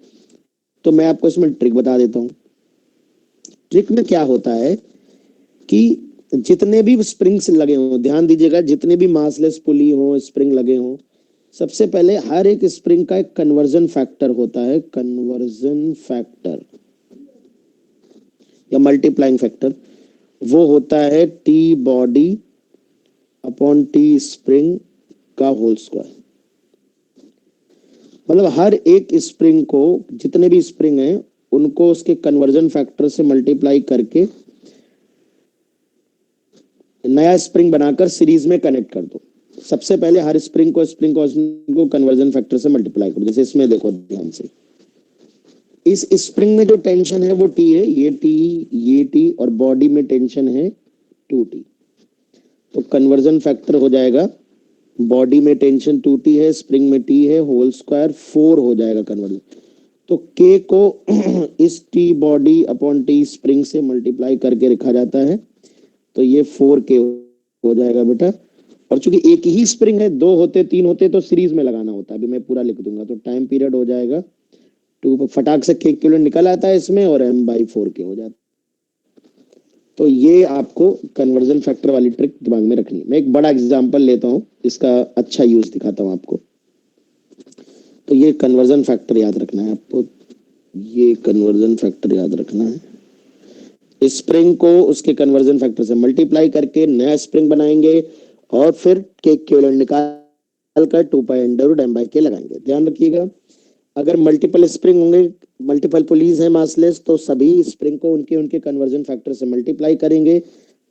तो मैं आपको इसमें ट्रिक बता देता हूँ। ट्रिक में क्या होता है कि जितने भी स्प्रिंग्स लगे हों, ध्यान दीजिएगा, जितने भी मासलेस पुली हो, स्प्रिंग लगे हों, सबसे पहले हर एक स्प्रिंग का एक कन्वर्जन फैक्टर होता है, कन्वर्जन फैक्टर या मल्टीप्लाइंग फैक्टर। वो होता है T body upon T spring का होल स्क्वायर। मतलब हर एक स्प्रिंग को, जितने भी स्प्रिंग हैं उनको उसके कन्वर्जन फैक्टर से मल्टीप्लाई करके नया स्प्रिंग बनाकर सीरीज में कनेक्ट कर दो। सबसे पहले हर स्प्रिंग को कन्वर्जन फैक्टर से मल्टीप्लाई करो। जैसे इसमें देखो ध्यान से, इस स्प्रिंग में जो टेंशन है वो टी है, ये टी और बॉडी में टेंशन है 2t। तो कन्वर्जन फैक्टर हो जाएगा, बॉडी में टेंशन 2t है, स्प्रिंग में t है, होल स्क्वायर 4 हो जाएगा कन्वर्जन। तो k को इस t body upon t spring से मल्टीप्लाई करके लिखा जाता है, तो ये 4k हो जाएगा बेटा। और चूंकि एक ही स्प्रिंग है, 2 होते 3 होते तो सीरीज में लगाना होता। अभी मैं पूरा लिख दूंगा, तो टाइम पीरियड हो जाएगा 2, फटाक से k किलो निकल आता है इसमें और m/4k हो जाता है। तो ये आपको कन्वर्जन फैक्टर वाली ट्रिक दिमाग में रखनी है। मैं एक बड़ा एग्जांपल लेता हूं, इसका अच्छा यूज दिखाता हूं आपको। तो ये कन्वर्जन फैक्टर याद रखना है आपको, ये कन्वर्जन फैक्टर याद रखना है। स्प्रिंग को उसके कन्वर्जन फैक्टर से मल्टीप्लाई करके नया स्प्रिंग बनाएंगे और फिर के इक्विवेलेंट निकाल कर 2π√m/k लगाएंगे। ध्यान रखिएगा, अगर मल्टीपल स्प्रिंग होंगे, मल्टीपल पुलीज है मासलेस, तो सभी स्प्रिंग को उनके उनके कन्वर्जन फैक्टर से मल्टीप्लाई करेंगे,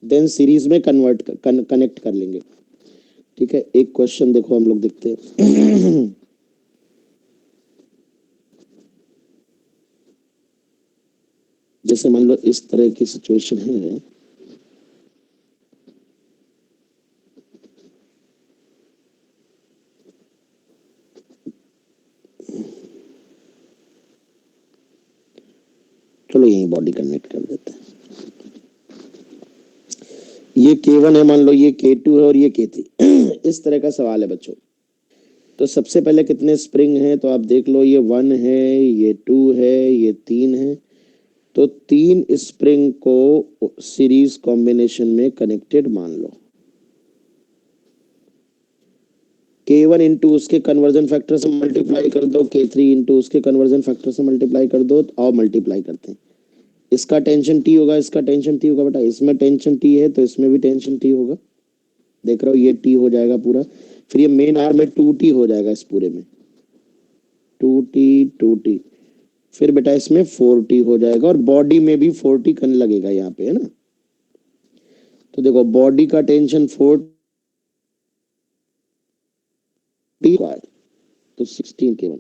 देन सीरीज में कनेक्ट कर लेंगे। ठीक है, एक क्वेश्चन देखो हम लोग देखते हैं। जैसे मान लो इस तरह की सिचुएशन है, चलो यही बॉडी कनेक्ट कर देते हैं। ये K1 है, मान लो ये K2 है और ये K3। इस तरह का सवाल है बच्चों। तो सबसे पहले कितने स्प्रिंग हैं, तो आप देख लो, ये 1 है, ये 2 है, ये 3 है। तो 3 स्प्रिंग को सीरीज कॉम्बिनेशन में कनेक्टेड मान लो। K1 इंटू उसके कन्वर्जन फैक्टर से मल्टीप्लाई कर दो, K3 इंटू उसके कन्वर्जन फैक्टर से मल्टीप्लाई कर दो, और मल्टीप्लाई करते हैं। इसका टेंशन T होगा, इसका टेंशन T होगा बेटा, इसमें टेंशन T है तो इसमें भी टेंशन T होगा। देख रहे हो, ये T हो जाएगा पूरा। फिर ये मेन आर्म में 2T हो जाएगा, इस पूरे में 2T। फिर बेटा इसमें 4T हो जाएगा और बॉडी में भी 4T करने लगेगा यहाँ पे, है ना। तो देखो बॉडी का टेंशन 4T, तो 16K1।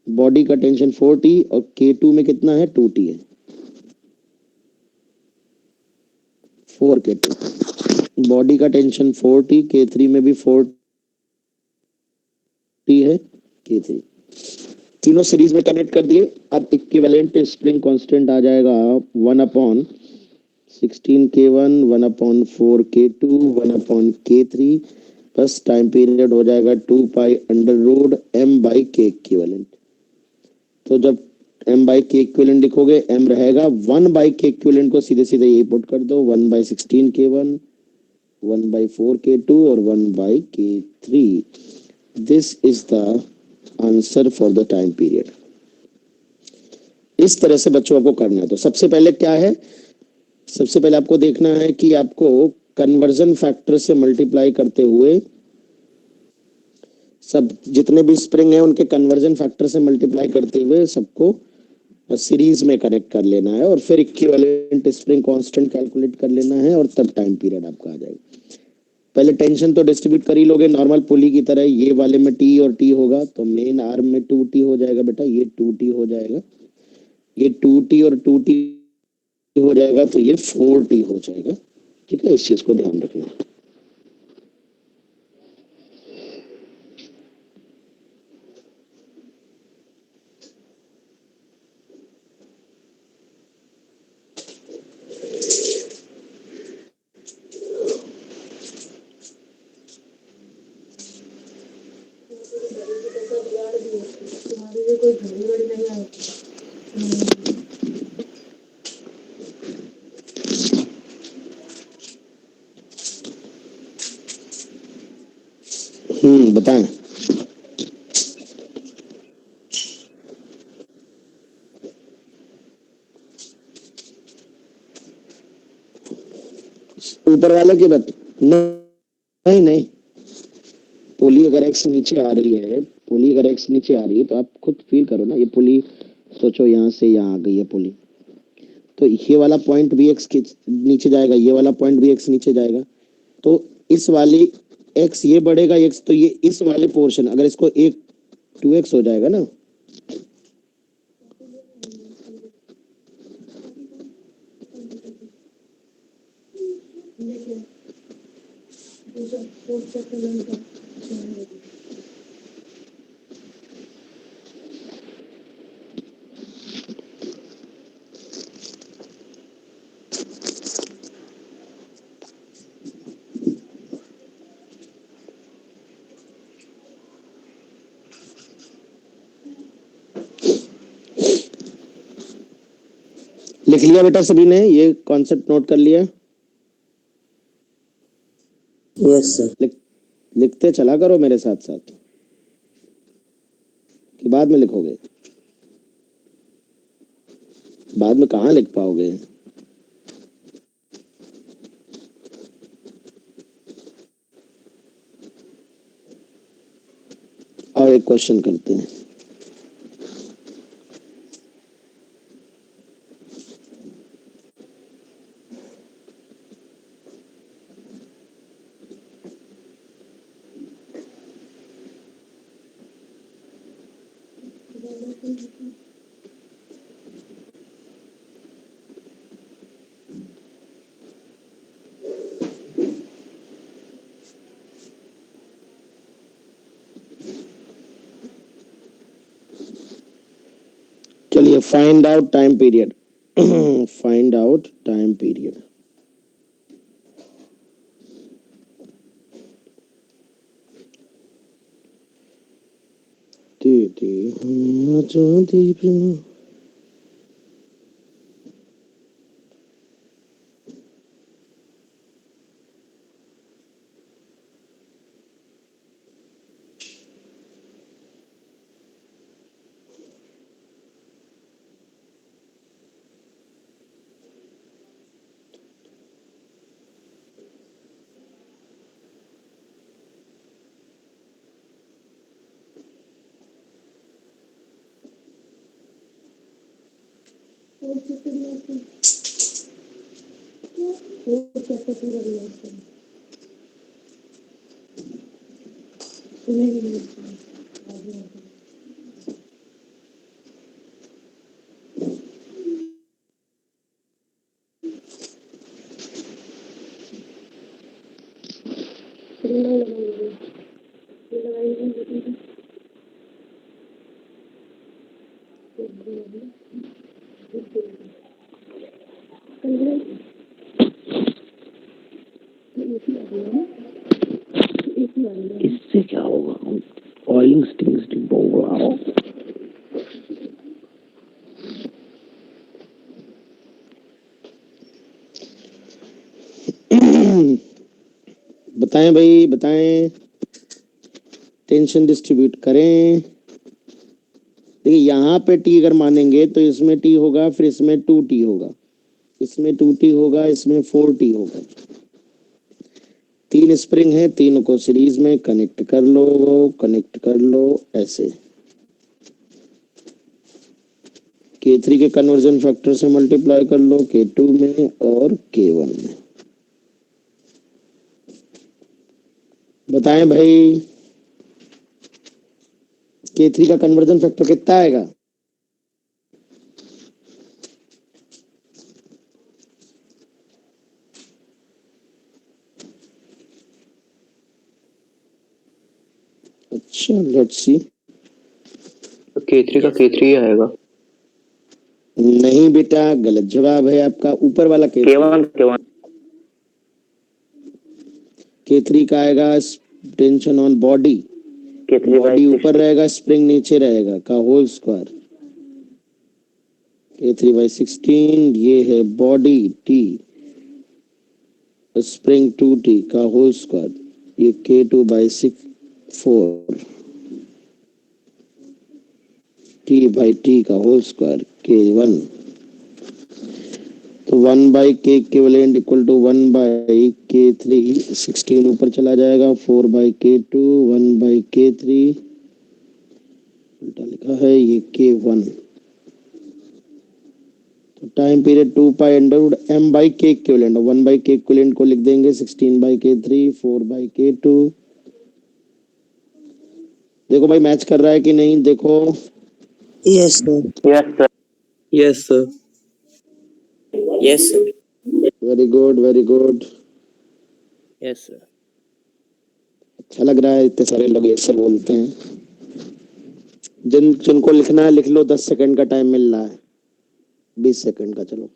बॉडी का टेंशन 4T और K2 में कितना है, 2T है, 4K2। बॉडी का टेंशन 4T, K3 में भी 4T है, K3। तीनों सीरीज में कनेक्ट कर दिए। अब इक्विवेलेंट स्प्रिंग कांस्टेंट आ जाएगा 1/16K1, 1/4K2, 1/K3 plus time period हो जाएगा 2π√m/k इक्विवेलेंट। तो जब m/k इक्विवेलेंट लिखोगे, m रहेगा, 1/k इक्विवेलेंट को सीधे सीधे यही पुट कर दो, 1/16K1, 1/4K2 और 1/K3। This is the answer for the time period. इस तरह से बच्चों आपको करना है। तो सबसे पहले क्या है, सबसे पहले आपको देखना है कि आपको कन्वर्जन फैक्टर से मल्टीप्लाई करते हुए सब जितने भी स्प्रिंग है उनके कन्वर्जन फैक्टर से मल्टीप्लाई करते हुए सबको सीरीज में कनेक्ट कर लेना है और फिर इक्विवेलेंट स्प्रिंग कांस्टेंट कैलकुलेट कर लेना है और तब टाइम पीरियड आपका आ जाएगा। पहले टेंशन तो डिस्ट्रीब्यूट कर ही लोगे नॉर्मल पुली की तरह, ये वाले में T और T होगा, तो मेन आर्म में 2T हो जाएगा बेटा, ये 2T हो जाएगा, ये 2T और 2T हो जाएगा, तो ये 4T हो जाएगा। ठीक है, इस चीज को ध्यान रखना। बताएं। ऊपर वाले की बात नहीं, नहीं नहीं, पुली अगर एक्स नीचे आ रही है, पुली अगर एक्स नीचे आ रही है तो आप खुद फील करो ना, ये पुली सोचो यहाँ से यहाँ आ गई है पुली, तो ये वाला पॉइंट भी एक्स के नीचे जाएगा, ये वाला पॉइंट भी एक्स नीचे जाएगा, तो इस वाली एक्स ये बढ़ेगा एक्स, तो ये इस वाले पोर्शन अगर इसको एक 2x हो जाएगा ना, लिख लिया बेटा सभी ने, ये कॉन्सेप्ट नोट कर लिया? Yes sir. लिखते चला करो मेरे साथ साथ, कि बाद में लिखोगे, बाद में कहाँ लिख पाओगे। और एक क्वेश्चन करते हैं। चलिए, find out time period. Find out time period. दीदी आजादी पे इससे क्या होगा, ऑयलिंग स्टिंग होगा। बताएं भाई बताएं, टेंशन डिस्ट्रीब्यूट करें। देखिए यहाँ पे टी अगर मानेंगे तो इसमें टी होगा, फिर इसमें 2t होगा, इसमें 2t होगा, इसमें 4t होगा। 3 स्प्रिंग है, तीनों को सीरीज में कनेक्ट कर लो ऐसे। K3 के कन्वर्जन फैक्टर से मल्टीप्लाई कर लो K2 में और K1 में। बताएं भाई, K3 का कन्वर्जन फैक्टर कितना आएगा? अच्छा, लेट्स सी। K3 का K3 ही आएगा। नहीं बेटा, गलत जवाब है आपका। ऊपर वाला K1 K3 का आएगा टेंशन ऑन बॉडी, बॉडी ऊपर रहेगा, स्प्रिंग नीचे रहेगा, का होल स्क्वायर। K3/16, ये है बॉडी T, स्प्रिंग 2T का होल स्क्वायर, ये K2/4 T/T का होल स्क्वायर K1। तो 1/k equivalent equal to 1/k3, 16 ऊपर चला जाएगा, 4/k2, 1/k3, उल्टा लिखा है ये k1। तो time period 2 π√m/k equivalent, 1/k equivalent को लिख देंगे 16/k3, 4/k2। देखो भाई मैच कर रहा है कि नहीं, देखो। Yes sir. Yes sir. Yes sir. Yes sir. Very good, very good. Yes sir. अच्छा लग रहा है, इतने सारे लोग ऐसे बोलते हैं। जिनको लिखना है लिख लो, 10 सेकंड का टाइम मिल रहा है, 20 सेकंड का। चलो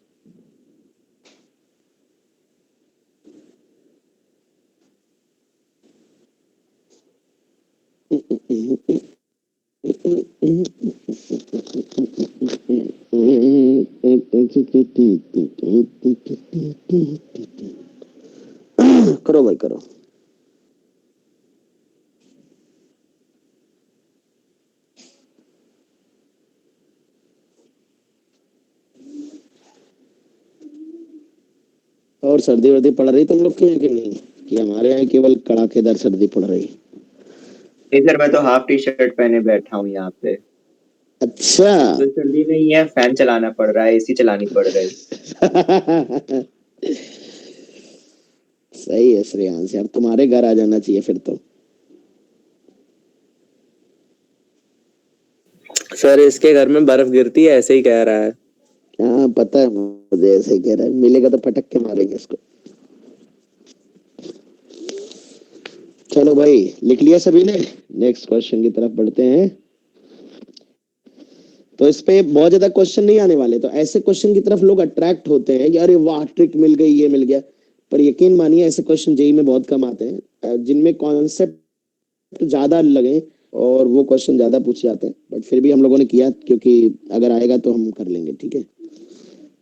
करो भाई करो। और सर्दी वर्दी पड़ रही तुम लोग के यहाँ कि नहीं, कि हमारे यहाँ केवल कड़ाकेदार सर्दी पड़ रही? नहीं सर, मैं तो हाफ टी शर्ट पहने बैठा हूँ यहाँ पे। अच्छा। तो सर्दी नहीं है, फैन चलाना पड़ रहा है, एसी चलानी पड़ रही। सही है श्रेयांश यार, तुम्हारे घर आ जाना चाहिए फिर तो। सर इसके घर में बर्फ गिरती है, ऐसे ही कह रहा है। हाँ पता है मुझे, ऐसे ही कह रहा है, मिलेगा तो पटक के मारेंगे इसको। चलो भाई लिख लिया सभी ने, नेक्स्ट क्वेश्चन की तरफ बढ़ते हैं। तो इस पे बहुत ज्यादा क्वेश्चन नहीं आने वाले, तो ऐसे क्वेश्चन की तरफ लोग अट्रैक्ट होते हैं कि अरे वाह ट्रिक मिल गई, ये मिल गया। पर यकीन मानिए ऐसे क्वेश्चन जेई में बहुत कम आते हैं, जिनमें कॉन्सेप्ट ज्यादा लगे और वो क्वेश्चन ज्यादा पूछे जाते हैं। बट फिर भी हम लोगों ने किया, क्योंकि अगर आएगा तो हम कर लेंगे, ठीक है।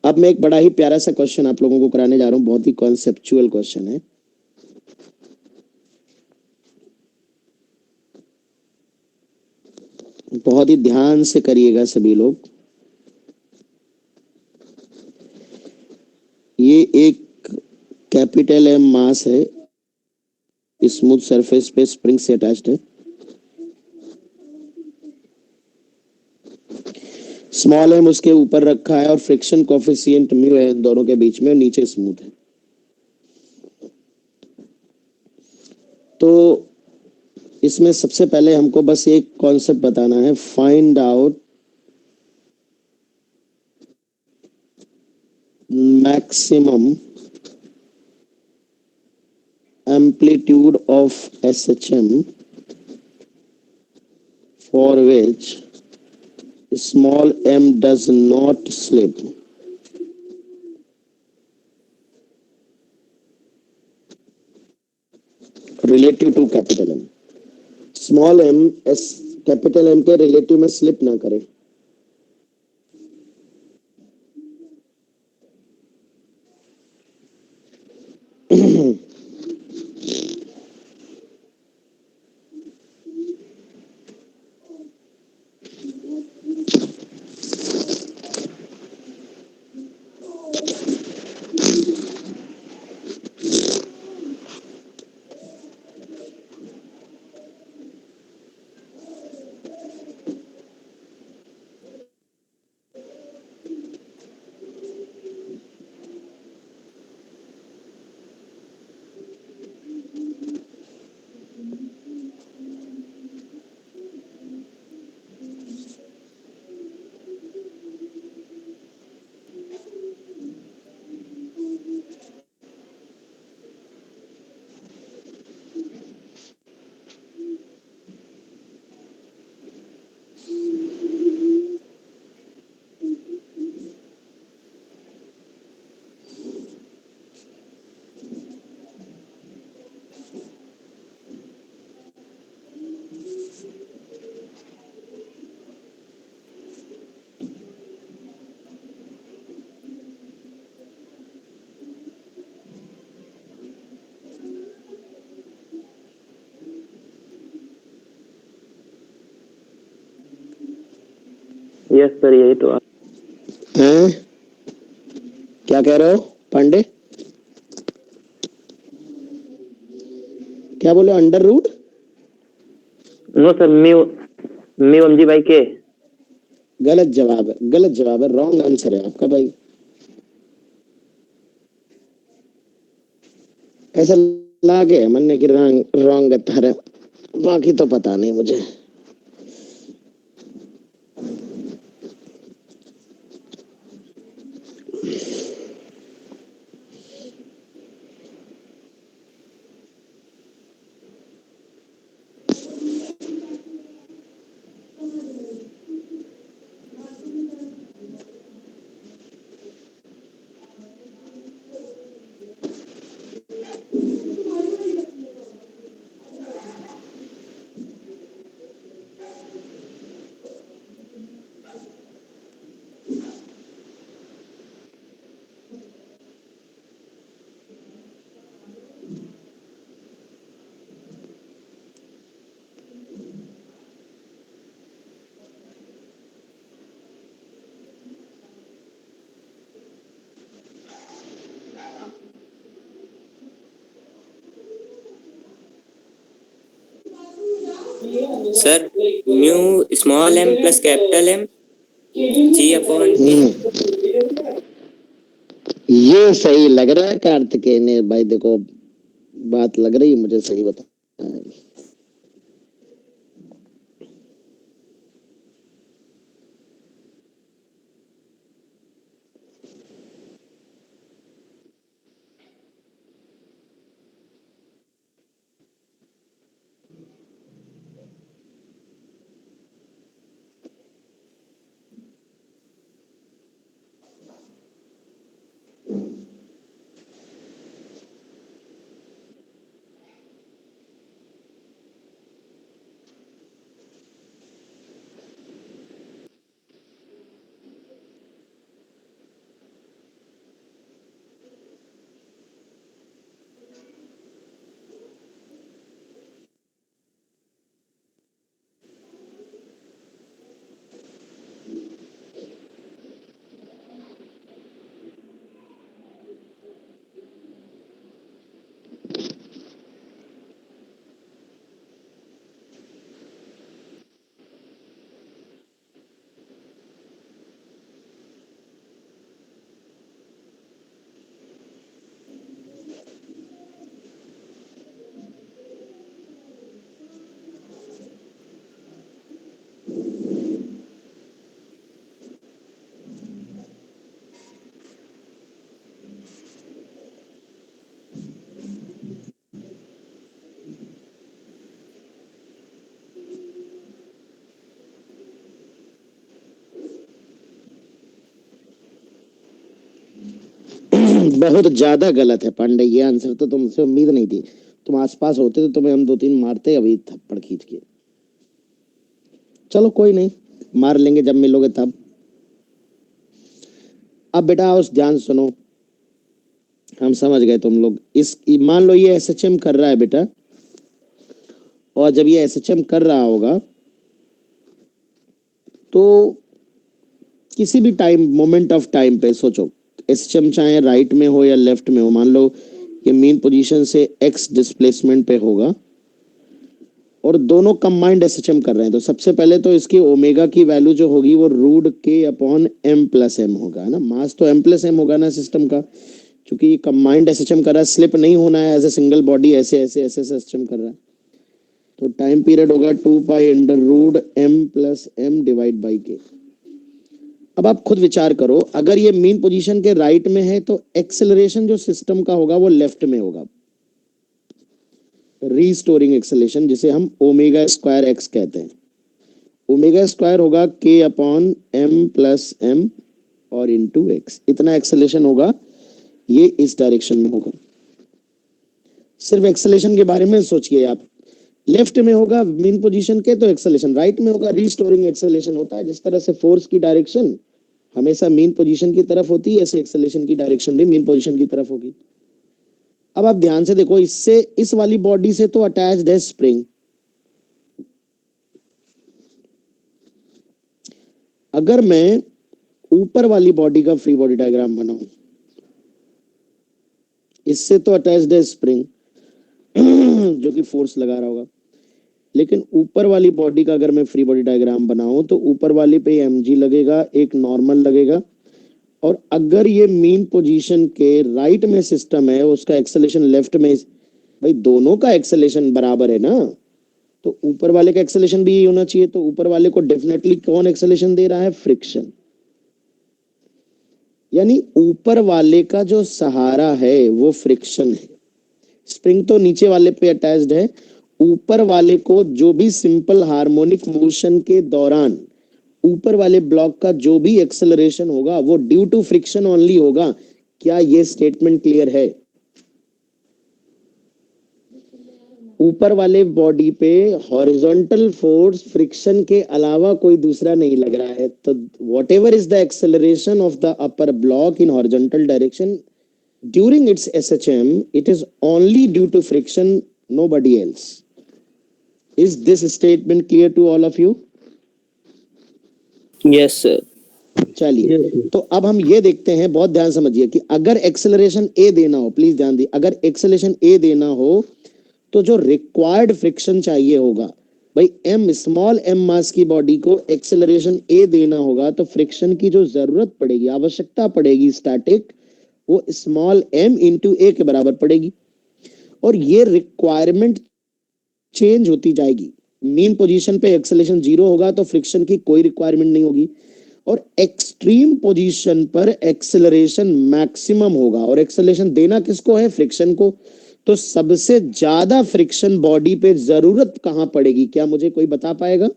अब मैं एक बड़ा ही प्यारा सा क्वेश्चन आप लोगों को कराने जा रहा हूँ, बहुत ही कॉन्सेप्चुअल क्वेश्चन है। बहुत ही ध्यान से करिएगा सभी लोग। ये एक कैपिटल एम मास है, स्मूथ सरफेस पे स्प्रिंग से अटैच्ड है। स्मॉल एम उसके ऊपर रखा है और फ्रिक्शन कोफिशिएंट म्यू है इन दोनों के बीच में, और नीचे स्मूथ है। तो इसमें सबसे पहले हमको बस एक कॉन्सेप्ट बताना है, find out maximum amplitude of SHM for which small m does not slip. Relative to capital M. Small m capital M के रिलेटिव में स्लिप ना करे। यस सर, यही तो हैं? क्या कह रहे हो पांडे? क्या बोले? Under root? No sir, mu mu M ji by K. गलत जवाब है, गलत जवाब है, रॉन्ग आंसर है आपका भाई। ऐसा लागे मन ने कि रॉन्ग बता रहे, बाकी तो पता नहीं मुझे। Sir, mu small M plus capital M G upon ये सही लग रहा है कार्तिकेय ने भाई, देखो बात लग रही है मुझे सही, बता। बहुत ज्यादा गलत है पांडे, ये आंसर तो तुमसे उम्मीद नहीं थी। तुम आसपास होते तो तुम्हें हम 2-3 मारते अभी थप्पड़ खींच के। चलो कोई नहीं, मार लेंगे जब मिलोगे तब। अब बेटा उस ध्यान से सुनो, हम समझ गए तुम लोग। इस मान लो ये एसएचएम कर रहा है बेटा, और जब ये एसएचएम कर रहा होगा तो किसी भी टाइम, मोमेंट ऑफ टाइम पे सोचो, एसएचएम चाहे राइट में हो या लेफ्ट में हो, मान लो ये मेन पोजीशन से एक्स डिस्प्लेसमेंट पे होगा और दोनों कंबाइंड एसएचएम कर रहे हैं, तो सबसे पहले तो इसकी ओमेगा की वैल्यू जो होगी वो रूट के अपॉन एम प्लस एम होगा ना। मास तो एम प्लस एम होगा ना सिस्टम का, क्योंकि ये कंबाइंड एसएचएम कर रहा है, स्लिप नहीं होना है एज ए सिंगल बॉडी, ऐसे ऐसे ऐसे एसएचएम कर रहा है। तो टाइम पीरियड होगा 2 pi under root M plus M divide by K. अब आप खुद विचार करो, अगर ये मीन पोजीशन के राइट में है तो एक्सेलरेशन जो सिस्टम का होगा वो लेफ्ट में होगा, रीस्टोरिंग एक्सेलरेशन, जिसे हम ओमेगा स्क्वायर एक्स कहते हैं। ओमेगा स्क्वायर होगा के अपॉन एम प्लस एम और इंटू एक्स, इतना एक्सेलरेशन होगा, ये इस डायरेक्शन में होगा। सिर्फ एक्सेलरेशन के बारे में सोचिए आप, लेफ्ट में होगा मीन पोजीशन के तो एक्सेलरेशन, राइट में होगा रीस्टोरिंग एक्सेलरेशन होता है। जिस तरह से फोर्स की डायरेक्शन हमेशा मीन पोजीशन की तरफ होती है, ऐसे एक्सेलरेशन की डायरेक्शन भी मीन पोजीशन की तरफ होगी। अब आप ध्यान से देखो, इससे इस वाली बॉडी से तो अटैच्ड है स्प्रिंग। अगर मैं ऊपर वाली बॉडी का फ्री बॉडी डायग्राम बनाऊं इससे तो अटैच्ड है स्प्रिंग जो कि फोर्स लगा रहा होगा, लेकिन ऊपर वाली बॉडी का अगर मैं फ्री बॉडी डायग्राम बनाऊं तो ऊपर वाली पे mg लगेगा, एक नॉर्मल लगेगा, और अगर ये मीन पोजीशन के राइट में सिस्टम है, उसका एक्सेलेरेशन लेफ्ट में, भाई दोनों का एक्सेलेरेशन बराबर है ना, तो ऊपर वाले का एक्सेलेरेशन भी यही होना चाहिए। तो ऊपर वाले को डेफिनेटली कौन एक्सेलेरेशन दे रहा है? फ्रिक्शन। यानी ऊपर वाले का जो सहारा है वो फ्रिक्शन है। स्प्रिंग तो नीचे वाले पे अटैच्ड है, ऊपर वाले को जो भी सिंपल हार्मोनिक मोशन के दौरान ऊपर वाले ब्लॉक का जो भी एक्सेलरेशन होगा वो ड्यू टू फ्रिक्शन ओनली होगा। क्या ये स्टेटमेंट क्लियर है? ऊपर वाले बॉडी पे हॉरिजॉन्टल फोर्स फ्रिक्शन के अलावा कोई दूसरा नहीं लग रहा है, तो what ever is the acceleration of the upper block in horizontal direction during its SHM, it is only due to friction, nobody else. Is this statement clear to all of you? Yes sir. चलिए, तो अब हम ये देखते हैं, बहुत ध्यान समझिए कि अगर एक्सेलरेशन ए देना हो, प्लीज ध्यान दी, अगर एक्सेलरेशन ए देना हो तो जो रिक्वायर्ड फ्रिक्शन चाहिए होगा, भाई एम, स्मॉल एम मास की बॉडी को एक्सेलरेशन ए देना होगा तो फ्रिक्शन की जो जरूरत पड़ेगी, आवश्यकता पड़ेगी स्टैटिक, वो स्मॉल एम इंटू ए के बराबर पड़ेगी। और ये रिक्वायरमेंट चेंज होती जाएगी। मीन पोजीशन पे एक्सेलरेशन 0 होगा तो फ्रिक्शन की कोई रिक्वायरमेंट नहीं होगी, और एक्सट्रीम पोजीशन पर एक्सेलरेशन मैक्सिमम होगा। और एक्सेलरेशन देना किसको है? फ्रिक्शन को। तो सबसे ज्यादा फ्रिक्शन बॉडी पे जरूरत कहां पड़ेगी? क्या मुझे कोई बता पाएगा?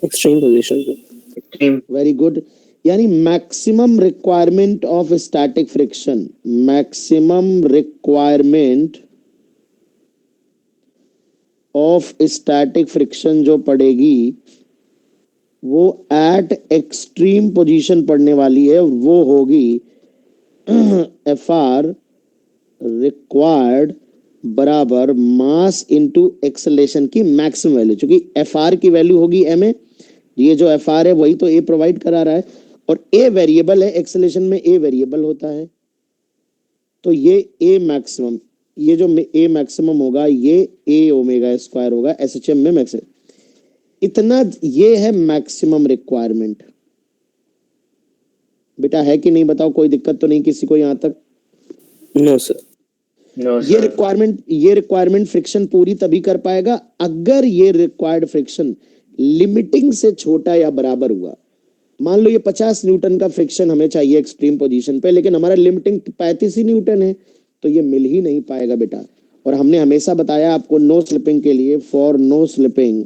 एक्सट्रीम पोजीशन पे। एक्सट्रीम। Very good. यानी maximum requirement of static friction, maximum requirement of static friction जो पड़ेगी वो एट एक्सट्रीम पोजीशन पड़ने वाली है, वो होगी FR रिक्वायर्ड बराबर मास इंटू एक्सेलरेशन की मैक्सिमम वैल्यू। क्योंकि FR की वैल्यू होगी ma, ये जो FR है वही तो A प्रोवाइड करा रहा है, और A वेरिएबल है, एक्सेलरेशन में A वेरिएबल होता है, तो ये A मैक्सिमम, ये जो A मैक्सिमम होगा ये A ओमेगा स्क्वायर होगा SHM में मैक्सिमम। इतना ये है मैक्सिमम रिक्वायरमेंट। बेटा है कि नहीं बताओ, कोई दिक्कत तो नहीं किसी को यहाँ तक? No sir. ये रिक्वायरमेंट फ्रिक्शन पूरी तभी कर पाएगा अगर ये रिक्वायर्ड फ्रिक्शन लिमिटिंग से छोटा या बराबर हुआ। मान लो ये 50 न्यूटन का फ्रिक्शन हमें चाहिए एक्सट्रीम पोजीशन पे, लेकिन हमारा लिमिटिंग 35 ही न्यूटन है, तो ये मिल ही नहीं पाएगा बेटा। और हमने हमेशा बताया आपको नो स्लिपिंग के लिए, फॉर नो स्लिपिंग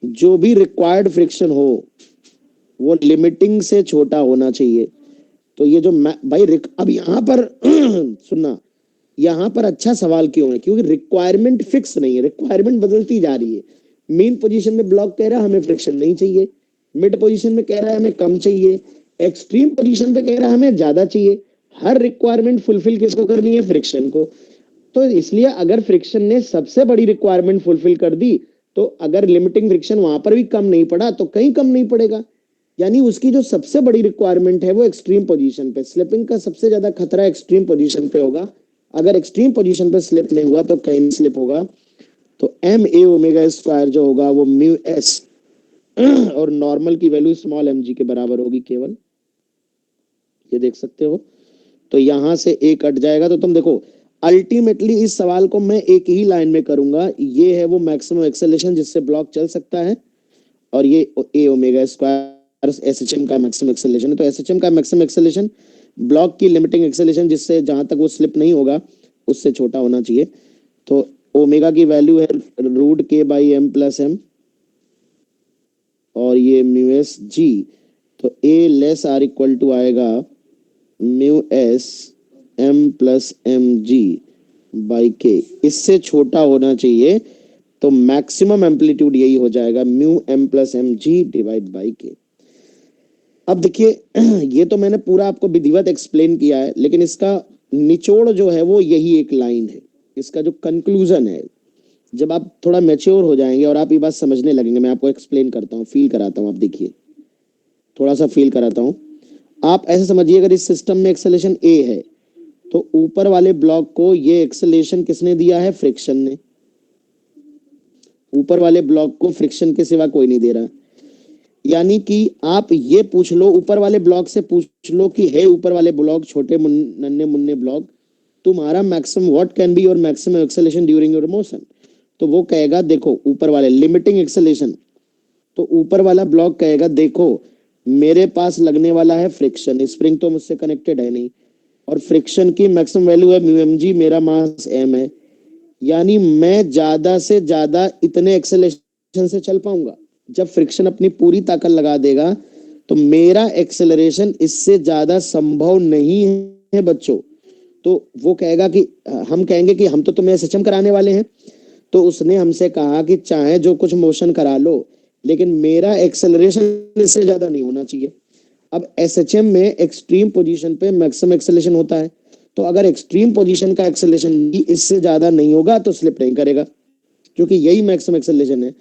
जो भी रिक्वायर्ड फ्रिक्शन हो वो लिमिटिंग से छोटा होना चाहिए। तो ये जो भाई अब यहाँ पर सुनना, यहाँ पर अच्छा सवाल क्यों है? क्योंकि रिक्वायरमेंट फिक्स नहीं है, रिक्वायरमेंट बदलती जा रही है। मेन पोजीशन में ब्लॉक कह रहा है हमें फ्रिक्शन नहीं चाहिए, मिड पोजीशन में कह रहा है हमें कम चाहिए, एक्सट्रीम पोजीशन पे कह रहा है हमें ज्यादा चाहिए। हर रिक्वायरमेंट फुलफिल किसको करनी है? फ्रिक्शन को। तो इसलिए अगर फ्रिक्शन ने सबसे बड़ी रिक्वायरमेंट फुलफिल कर दी, तो अगर लिमिटिंग फ्रिक्शन वहां पर भी कम नहीं पड़ा तो कहीं कम नहीं पड़ेगा। यानी उसकी जो सबसे बड़ी रिक्वायरमेंट है वो एक्सट्रीम पोजीशन पे, स्लिपिंग का सबसे ज्यादा खतरा एक्सट्रीम पोजीशन पे होगा। अगर एक्सट्रीम पोजीशन पे स्लिप नहीं हुआ तो कहीं नहीं स्लिप होगा। तो MA ओमेगा स्क्वायर जो होगा वो म्यू एस और नॉर्मल की वैल्यू स्मॉल mg के बराबर होगी केवल, ये देख सकते हो। तो यहां से A कट जाएगा, तो तुम देखो अल्टीमेटली इस सवाल को मैं एक ही लाइन में करूंगा। ये है वो मैक्सिमम एक्सेलरेशन जिससे ब्लॉक चल सकता है, और ये A ओमेगा स्क्वायर SHM का मैक्सिमम एक्सेलरेशन है। तो SHM का मैक्सिमम एक्सेलरेशन ब्लॉक की लिमिटिंग एक्सेलरेशन जिससे जहां तक वो स्लिप नहीं होगा उससे छोटा होना चाहिए। तो ओमेगा की वैल्यू है √k/m+m और ये म्यू एस जी। तो A less or equal to आएगा म्यू एस m+mg/k, इससे छोटा होना चाहिए। तो मैक्सिमम एम्पलीट्यूड यही हो जाएगा μm+mg/k। अब देखिए ये तो मैंने पूरा आपको विधिवत एक्सप्लेन किया है, लेकिन इसका निचोड़ जो है वो यही एक लाइन है। इसका जो कंक्लूजन है, जब आप थोड़ा मैच्योर हो जाएंगे और आप ये बात समझने लगेंगे, मैं आपको एक्सप्लेन करता हूँ, फील कराता हूँ। आप देखिए, थोड़ा सा फील कराता हूँ। आप ऐसे समझिए, अगर इस सिस्टम में एक्सेलरेशन a है तो ऊपर वाले ब्लॉक को ये एक्सेलरेशन किसने दिया है? फ्रिक्शन ने। ऊपर वाले ब्लॉक को फ्रिक्शन के सिवा कोई नहीं दे रहा। यानी कि आप ये पूछ लो, ऊपर वाले ब्लॉक से पूछ लो कि हे ऊपर वाले ब्लॉक, छोटे नन्हे मुन्ने ब्लॉक, तुम्हारा maximum what can be your maximum acceleration during your motion? तो वो कहेगा देखो ऊपर वाले लिमिटिंग एक्सेलरेशन, तो ऊपर वाला ब्लॉक कहेगा देखो मेरे पास लगने वाला है फ्रिक्शन, स्प्रिंग तो मुझसे कनेक्टेड है नहीं, और फ्रिक्शन की मैक्सिमम वैल्यू है म्यू एम जी, मेरा मास एम है, यानी मैं ज्यादा से ज्यादा इतने एक्सेलरेशन से चल पाऊंगा। जब फ्रिक्शन अपनी पूरी ताकत लगा देगा तो मेरा एक्सेलरेशन इससे ज्यादा संभव नहीं है बच्चों। तो वो कहेगा कि हम कहेंगे कि हम तो तुम्हें एसएचएम कराने वाले हैं, तो उसने हमसे कहा कि चाहे जो कुछ मोशन करा लो लेकिन मेरा एक्सेलरेशन इससे ज्यादा नहीं होना चाहिए। अब एसएचएम में एक्सट्रीम पोजीशन पे मैक्सिमम एक्सेलरेशन होता है, तो अगर एक्सट्रीम पोजीशन का एक्सेलरेशन भी इससे ज्यादा नहीं होगा तो स्लिप नहीं करेगा, क्योंकि यही मैक्सिमम एक्सेलरेशन है।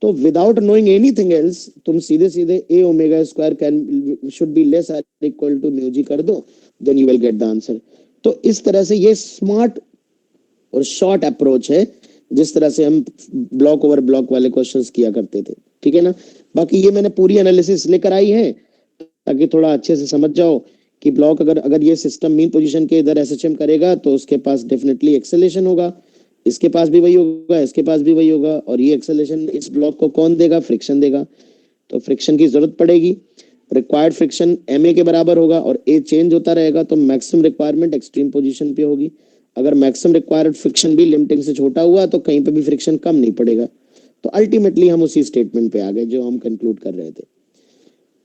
तो विदाउट नोइंग एनीथिंग एल्स तुम सीधे सीधे a omega square can should be less or equal to mu g कर दो, then you will get the answer. तो इस तरह से ये स्मार्ट और शॉर्ट अप्रोच है जिस तरह से हम ब्लॉक ओवर ब्लॉक वाले क्वेश्चंस किया करते थे, ठीक है ना। बाकी ये मैंने पूरी एनालिसिस लेकर आई है ताकि थोड़ा अच्छे से समझ जाओ कि ब्लॉक अगर ये सिस्टम मीन पोजीशन के इधर एसएचएम करेगा तो उसके पास डेफिनेटली एक्सेलरेशन होगा, इसके पास भी वही होगा, इसके पास भी वही होगा, और ये एक्सेलरेशन इस ब्लॉक को कौन देगा? फ्रिक्शन देगा। तो फ्रिक्शन की जरूरत पड़ेगी, रिक्वायर्ड फ्रिक्शन ma के बराबर होगा और a चेंज होता रहेगा, तो मैक्सिमम रिक्वायरमेंट एक्सट्रीम पोजीशन पे होगी। अगर मैक्सिमम रिक्वायर्ड फ्रिक्शन भी लिमिटिंग से छोटा हुआ तो कहीं पे भी फ्रिक्शन कम नहीं पड़ेगा। तो अल्टीमेटली हम उसी स्टेटमेंट पे आ गए जो हम कंक्लूड कर रहे थे।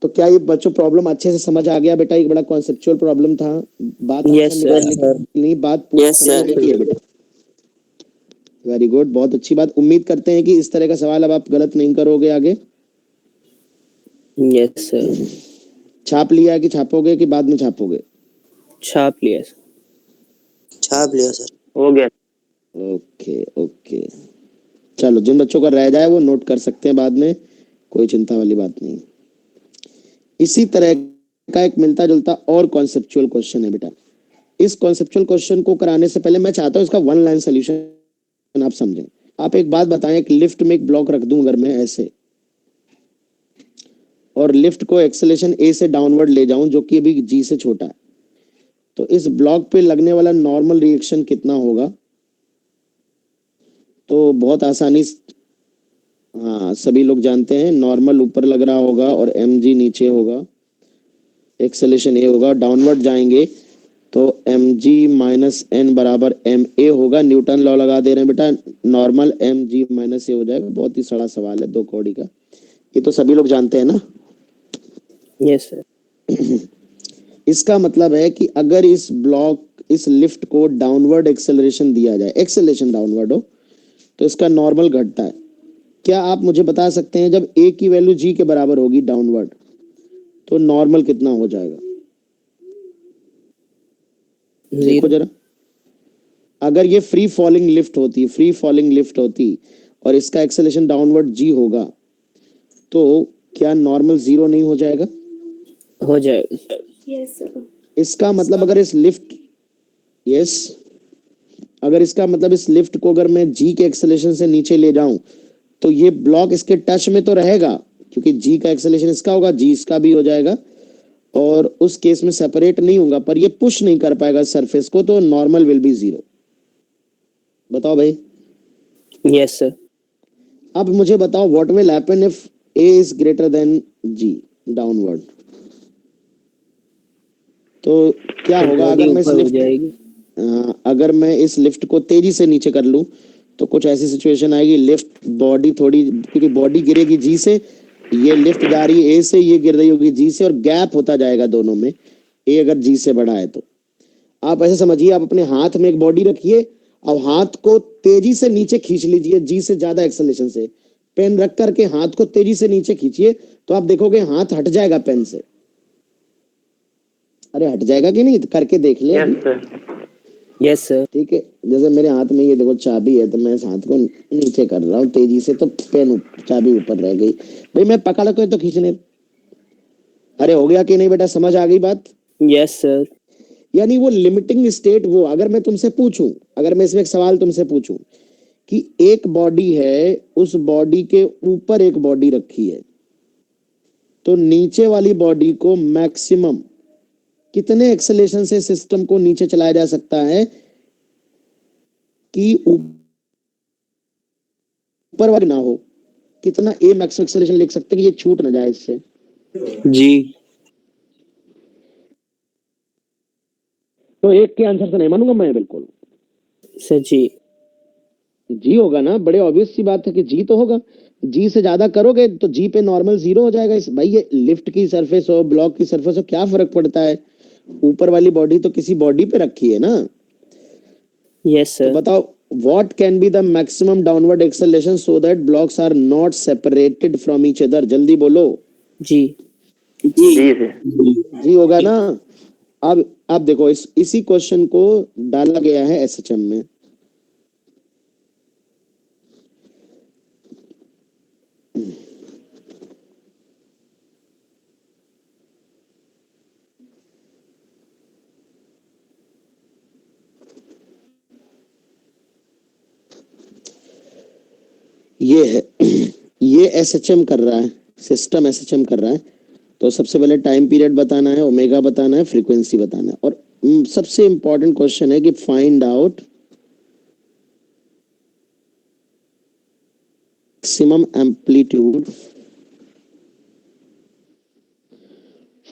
तो क्या ये बच्चों प्रॉब्लम अच्छे से समझ आ गया बेटा? एक बड़ा कॉन्सेप्चुअल प्रॉब्लम था, बात Yes, sir. नहीं, बात पूरी Yes, समझ sir. में आई है बेटा। वेरी गुड, बहुत अच्छी बात। उम्मीद करते हैं कि इस तरह का सवाल अब आप गलत नहीं करोगे आगे। Yes, sir. छाप लिया कि छापोगे कि बाद में छापोगे? छाप लिया sir. छाप लिया सर। हो गया। ओके ओके, चलो जिन बच्चों का रह जाए वो नोट कर सकते हैं बाद में, कोई चिंता वाली बात नहीं। इसी तरह का एक मिलता जुलता और कॉन्सेप्चुअल क्वेश्चन है बेटा। इस कॉन्सेप्चुअल क्वेश्चन को कराने से पहले मैं चाहता हूं इसका वन लाइन सोल्यूशन आप समझें। आप एक बात बताएं, एक लिफ्ट में एक ब्लॉक रख दूं अगर मैं ऐसे, और लिफ्ट को एक्सेलरेशन ए से डाउनवर्ड ले जाऊं जो कि अभी जी से छोटा है, तो इस ब्लॉक पे लगने वाला नॉर्मल रिएक्शन कितना होगा? तो बहुत आसानी हाँ सभी लोग जानते हैं, नॉर्मल ऊपर लग रहा होगा और एम जी नीचे होगा, एक्सेलरेशन ए होगा, डाउनवर्ड जाएंगे तो एम जी माइनस एन बराबर एम ए होगा। न्यूटन लॉ लगा दे रहे हैं बेटा, नॉर्मल एम जी माइनस ए हो जाएगा। बहुत ही सड़ा सवाल है, 2 कौड़ी का, ये तो सभी लोग जानते हैं ना। Yes, sir. इसका मतलब है कि अगर इस लिफ्ट को डाउनवर्ड एक्सेलरेशन दिया जाए, एक्सेलरेशन डाउनवर्ड हो, तो इसका नॉर्मल घटता है। क्या आप मुझे बता सकते हैं जब ए की वैल्यू जी के बराबर होगी डाउनवर्ड, तो नॉर्मल कितना हो जाएगा? देखो जरा, अगर ये फ्री फॉलिंग लिफ्ट होती और इसका एक्सेलरेशन डाउनवर्ड जी होगा, तो क्या नॉर्मल 0 नहीं हो जाएगा? हो जाएगा। Yes, sir. इसका मतलब अगर इस लिफ्ट को अगर मैं जी के एक्सेलरेशन से नीचे ले जाऊं तो ये ब्लॉक इसके टच में तो रहेगा, क्योंकि जी का एक्सेलरेशन इसका होगा, जी इसका भी हो जाएगा, और उस केस में सेपरेट नहीं होगा, पर ये पुश नहीं कर पाएगा सरफेस को, तो नॉर्मल विल बी 0। बताओ भाई। Yes, sir. अब मुझे बताओ what will happen if A is greater than G downward? तो क्या होगा अगर मैं इस लिफ्ट को तेजी से नीचे कर लूं, तो कुछ ऐसी सिचुएशन आएगी, लिफ्ट बॉडी थोड़ी, क्योंकि बॉडी गिरेगी जी से, ये लिफ्ट जा रही है ए से, ये गिर रही होगी जी से, और गैप होता जाएगा दोनों में, ए अगर जी से बड़ा है तो। आप ऐसे समझिए, आप अपने हाथ में एक बॉडी रखिए, अब हाथ को तेजी से नीचे खींच लीजिए जी से ज्यादा एक्सेलरेशन से, पेन रख करके हाथ को तेजी से नीचे खींचिए, तो आप देखोगे हाथ हट जाएगा पेन से। अरे हट जाएगा कि नहीं, करके देख ले। Yes sir. Yes, sir. ठीक है, जैसे मेरे हाथ में ये देखो चाबी है, तो मैं इस हाथ को नीचे कर रहा हूँ तेजी से, तो पेन चाबी ऊपर रह गई, भाई मैं पकड़ के तो खींचने, अरे हो गया कि नहीं बेटा, समझ आ गई बात? Yes sir. यानी वो लिमिटिंग स्टेट, वो अगर मैं तुमसे पूछूं, अगर मैं इसमें एक सवाल तुमसे पूछूं कि एक बॉडी है, उस बॉडी के ऊपर एक बॉडी रखी है, तो नीचे वाली बॉडी को मैक्सिमम कितने एक्सेलेरेशन से सिस्टम को नीचे चलाया जा सकता है कि ऊपर वाली ना हो? कितना ए मैक्सिमम एक्सेलेरेशन लिख सकते हैं कि ये छूट ना जाए इससे? जी। तो एक के आंसर से नहीं मानूंगा मैं बिल्कुल। सर जी। जी होगा ना, बड़े ऑब्वियस सी बात है कि जी तो होगा। जी से ज्यादा करोगे तो जी पे नॉर्मल जीरो हो जाएगा। इस भाई ये लिफ्ट की सरफेस हो, ब्लॉक की सरफेस हो, क्या फर्क पड़ता है? ऊपर वाली बॉडी तो किसी बॉडी पे रखी है ना। यस तो सर। बताओ, what can be the maximum downward acceleration so that blocks are not separated from each other? जल्दी बोलो। जी। जी से। जी होगा ना। अब देखो, इसी क्वेश्चन को डाला गया है एसएचएम में। ये है ये एसएचएम कर रहा है, सिस्टम एसएचएम कर रहा है। तो सबसे पहले टाइम पीरियड बताना है, ओमेगा बताना है, फ्रीक्वेंसी बताना है, और सबसे इंपॉर्टेंट क्वेश्चन है कि find out maximum amplitude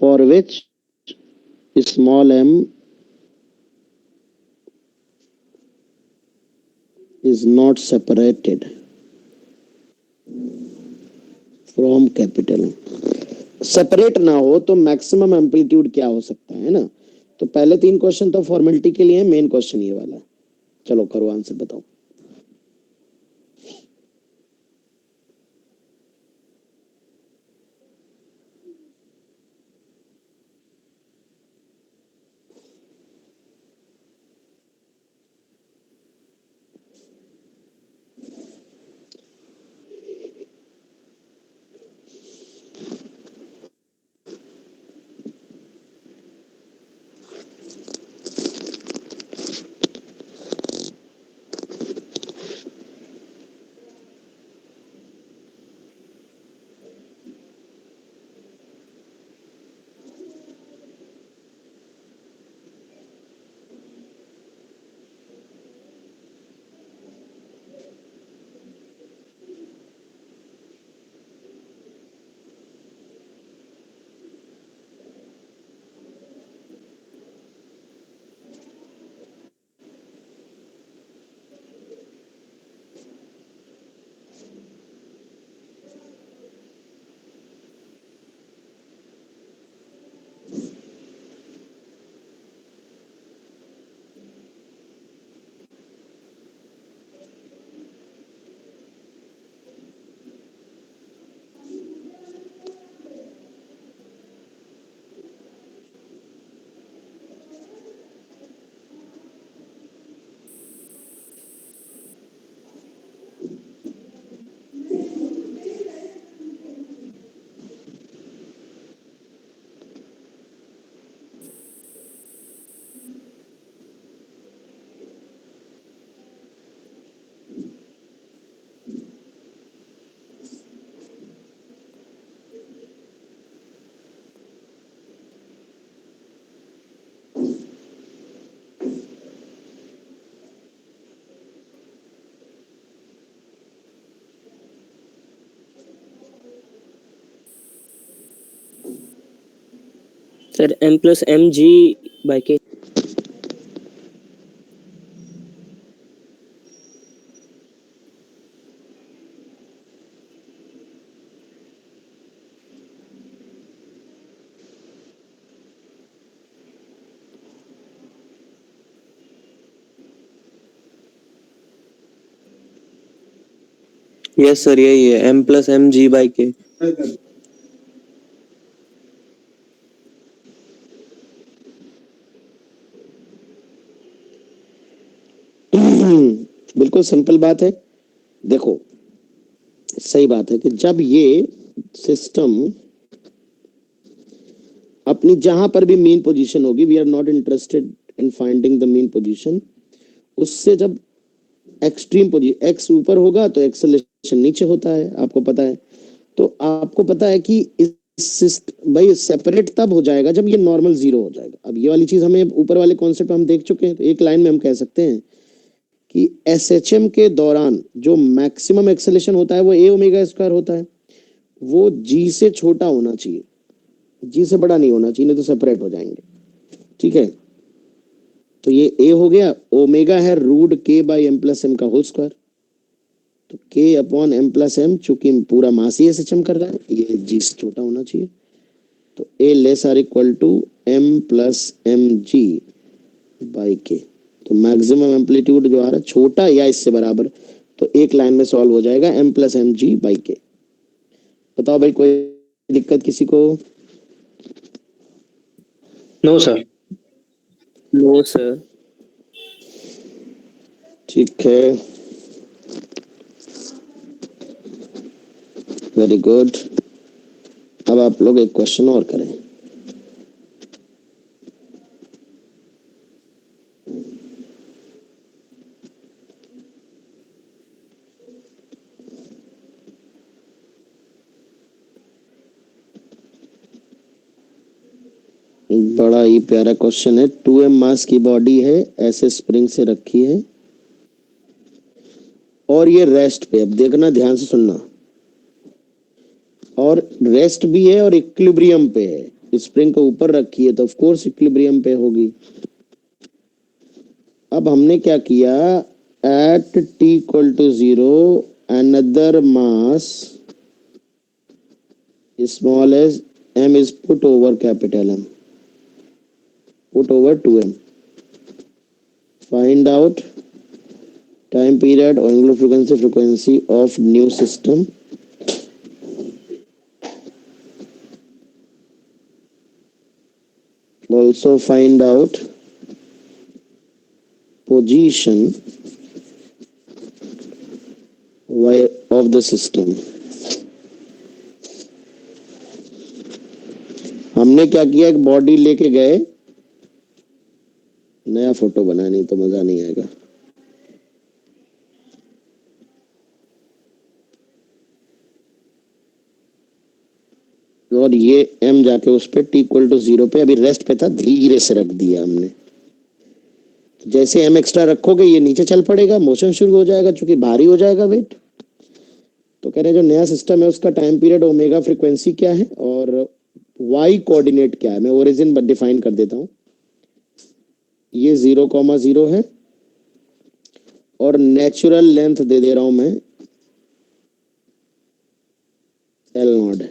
for which small M is not separated from capital। Separate ना हो तो मैक्सिमम एम्पलीट्यूड क्या हो सकता है ना। तो पहले तीन क्वेश्चन तो फॉर्मेलिटी के लिए, मेन क्वेश्चन ये वाला है। चलो करो आंसर, बताओ। Sir M plus M G by K. Yes sir, यही है, M+mg/k। बिल्कुल सिंपल बात है। देखो, सही बात है कि जब ये सिस्टम अपनी जहां पर भी मीन पोजीशन होगी, we are not interested in finding the mean position, उससे जब एक्सट्रीम पोजीशन एक्स ऊपर होगा तो एक्सेलरेशन नीचे होता है, आपको पता है। तो आपको पता है कि भाई सेपरेट तब हो जाएगा जब ये नॉर्मल जीरो हो जाएगा। अब ये वाली चीज हमें ऊपर वाले कॉन्सेप्ट हम देख चुके हैं, तो एक लाइन में हम कह सकते हैं कि एसएचएम के दौरान जो मैक्सिमम एक्सेलेरेशन होता है वो ए ओमेगा स्क्वायर होता है, वो जी से छोटा होना चाहिए, जी से बड़ा नहीं होना चाहिए, नहीं तो सेपरेट हो जाएंगे। ठीक है, तो ये ए हो गया, ओमेगा है रूट के बाई एम प्लस एम का होल स्क्वायर, तो के अपॉन एम प्लस एम, चूंकि पूरा मास ही एसएचएम कर रहा है, ये जी से छोटा होना चाहिए, तो a less or equal to m plus M G by k. तो मैक्सिमम एम्पलीट्यूड जो आ रहा है छोटा या इससे बराबर, तो एक लाइन में सॉल्व हो जाएगा M plus M G by K. बताओ भाई, कोई दिक्कत किसी को? No sir. No sir. ठीक है, वेरी गुड। अब आप लोग एक क्वेश्चन और करें। बड़ा ही प्यारा क्वेश्चन है। 2m मास की बॉडी है, ऐसे स्प्रिंग से रखी है और ये रेस्ट पे, अब देखना ध्यान से सुनना, और रेस्ट भी है और इक्विलिब्रियम पे है। स्प्रिंग को ऊपर रखी है तो ऑफ कोर्स इक्विलिब्रियम पे होगी। अब हमने क्या किया, at T equal to 0 another mass small as m is put over capital M, put over 2m. Find out time period or angular frequency of new system. Also find out position of the system. हमने क्या किया, एक body लेके गए, नया photo बना, नहीं तो मजा नहीं आएगा। और ये m जाके उस पे t इक्वल टू 0 पे, अभी रेस्ट पे था, धीरे से रख दिया हमने। जैसे m एक्स्ट्रा रखोगे ये नीचे चल पड़ेगा, मोशन शुरू हो जाएगा, चूंकि भारी हो जाएगा वेट। तो कह रहे हैं जो नया सिस्टम है उसका टाइम पीरियड ओमेगा फ्रीक्वेंसी क्या है और y कोऑर्डिनेट क्या है। मैं ओरिजिन डिफाइन कर देता हूं, ये 0,0 है और नेचुरल लेंथ दे दे रहा हूं मैं L0 है,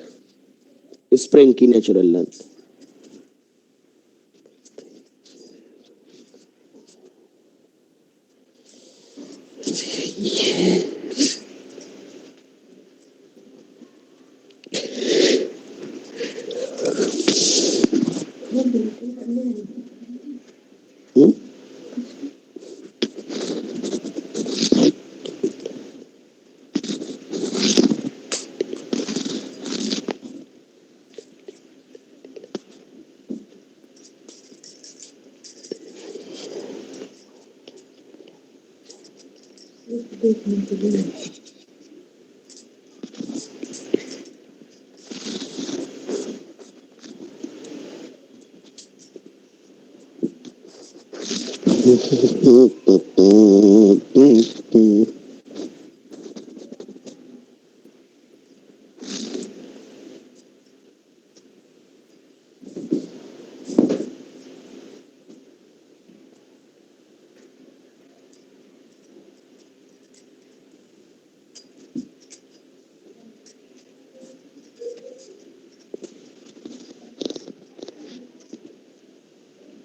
स्प्रिंग की नेचुरल लेंथ।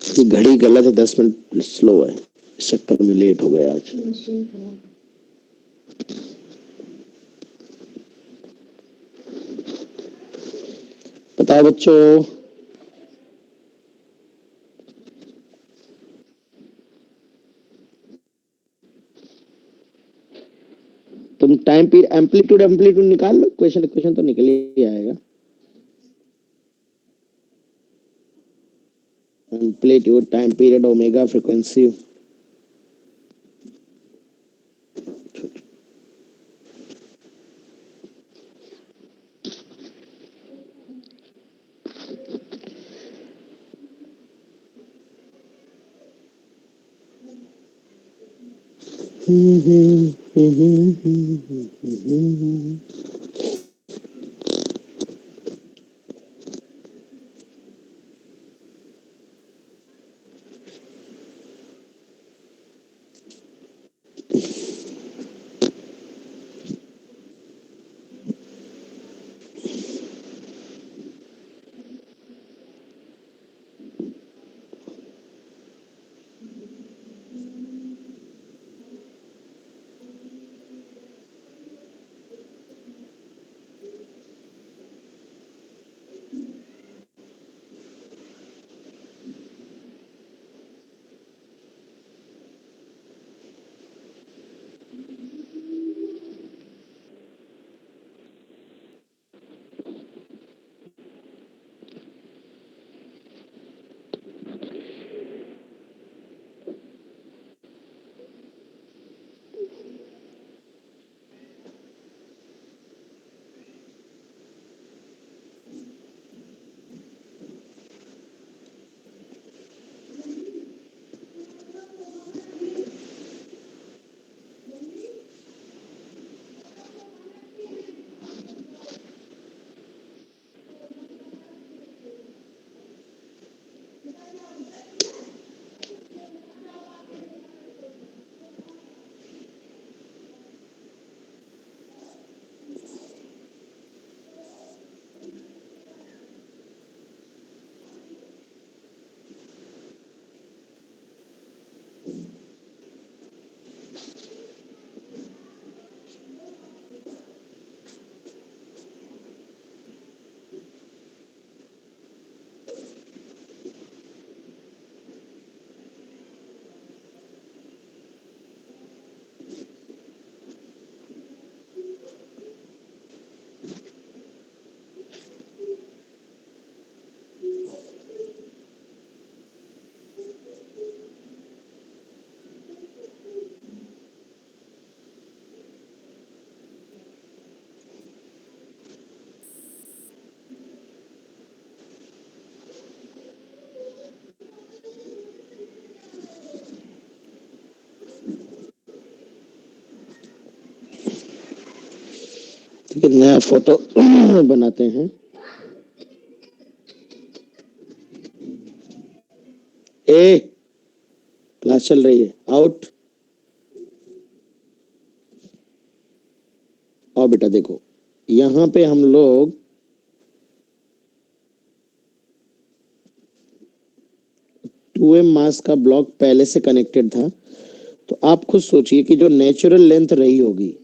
कि घड़ी गलत है, 10 मिनट स्लो है, इस चक्कर में लेट हो गया आज। बताओ बच्चों, तुम टाइम पीरियड एम्पलीट्यूड एम्पलीट्यूड निकाल लो, क्वेश्चन क्वेश्चन तो निकल ही आएगा। amplitude, time period, omega, frequency. ठीक है, नया फोटो बनाते हैं। ए क्लास चल रही है, आउट। और बेटा देखो, यहाँ पे हम लोग टू एम मास का ब्लॉक पहले से कनेक्टेड था, तो आप खुद सोचिए कि जो नेचुरल लेंथ रही होगी,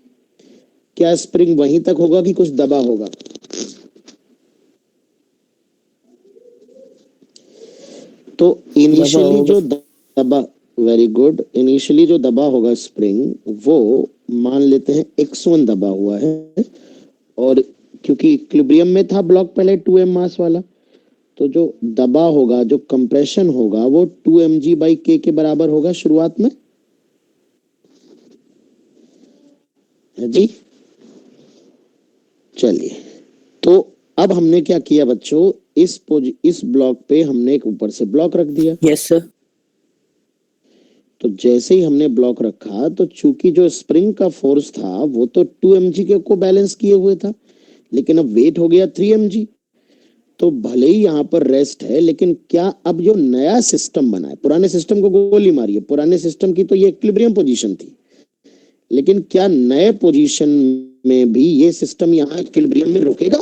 क्या स्प्रिंग वहीं तक होगा कि कुछ दबा होगा? तो इनिशियली जो दबा, वेरी गुड, इनिशियली जो दबा होगा स्प्रिंग, वो मान लेते हैं x1 दबा हुआ है, और क्योंकि इक्विलिब्रियम में था ब्लॉक पहले 2m मास वाला, तो जो दबा होगा, जो कंप्रेशन होगा, वो 2mg/k के बराबर होगा शुरुआत में, है जी। चलिए, तो अब हमने क्या किया बच्चों, इस ब्लॉक पे हमने एक ऊपर से ब्लॉक रख दिया। Yes sir. तो जैसे ही हमने ब्लॉक रखा, तो चूंकि जो स्प्रिंग का फोर्स था वो तो 2mg के को बैलेंस किए हुए था, लेकिन अब वेट हो गया 3mg। तो भले ही यहाँ पर रेस्ट है, लेकिन क्या अब जो नया सिस्टम बना है, पुराने सिस्टम को गोली मारी है, पुराने सिस्टम की तो ये इक्विलिब्रियम पोजीशन थी, लेकिन क्या नए पोजीशन में भी ये सिस्टम यहाँ इक्विलिब्रियम में रुकेगा?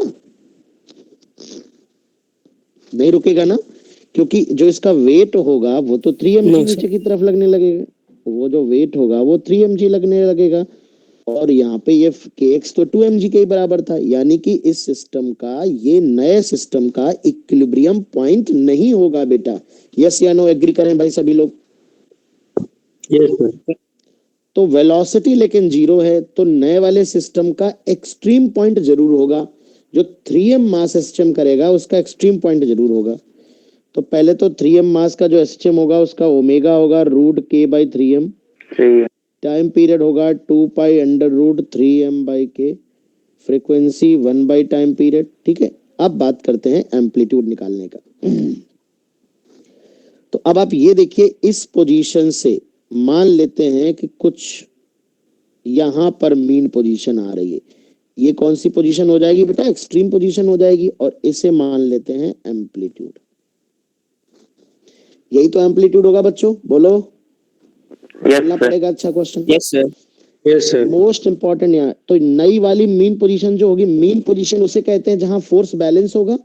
नहीं रुकेगा ना, क्योंकि जो इसका वेट होगा वो तो 3mg नहीं, नीचे की तरफ लगने लगेगा, वो जो वेट होगा वो 3mg लगने लगेगा, और यहाँ पे ये kx तो 2mg के ही बराबर था, यानी कि इस सिस्टम का, ये नए सिस्टम का इक्विलिब्रियम पॉइंट नहीं होगा बेटा। यस या नो एग्री करें भाई सभी लोग? Yes sir. तो वेलोसिटी लेकिन जीरो है, तो नए वाले सिस्टम का एक्सट्रीम पॉइंट जरूर होगा, जो 3m मास सिस्टम करेगा उसका एक्सट्रीम पॉइंट जरूर होगा। तो पहले तो 3m मास का जो एसएचएम होगा उसका ओमेगा होगा रूट के बाई 3m, ठीक है। टाइम पीरियड होगा 2 pi under root 3m by K, frequency 1 by time period. ठीक है, अब बात करते हैं एम्पलीट्यूड निकालने का। तो अब आप ये देखिए, इस पोजीशन से मान लेते हैं कि कुछ यहां पर मीन पोजीशन आ रही है। ये कौन सी पोजीशन हो जाएगी बेटा? एक्सट्रीम पोजीशन हो जाएगी, और इसे मान लेते हैं एम्पलीट्यूड। यही तो एम्पलीट्यूड होगा बच्चों, बोलो। यस करना सर। पड़ेगा। अच्छा question, yes sir. Yes sir. Most important यहाँ। तो नई वाली मीन पोजीशन जो होगी, मीन पोजीशन उसे कहते हैं जहां फोर्स बैलेंस होगा।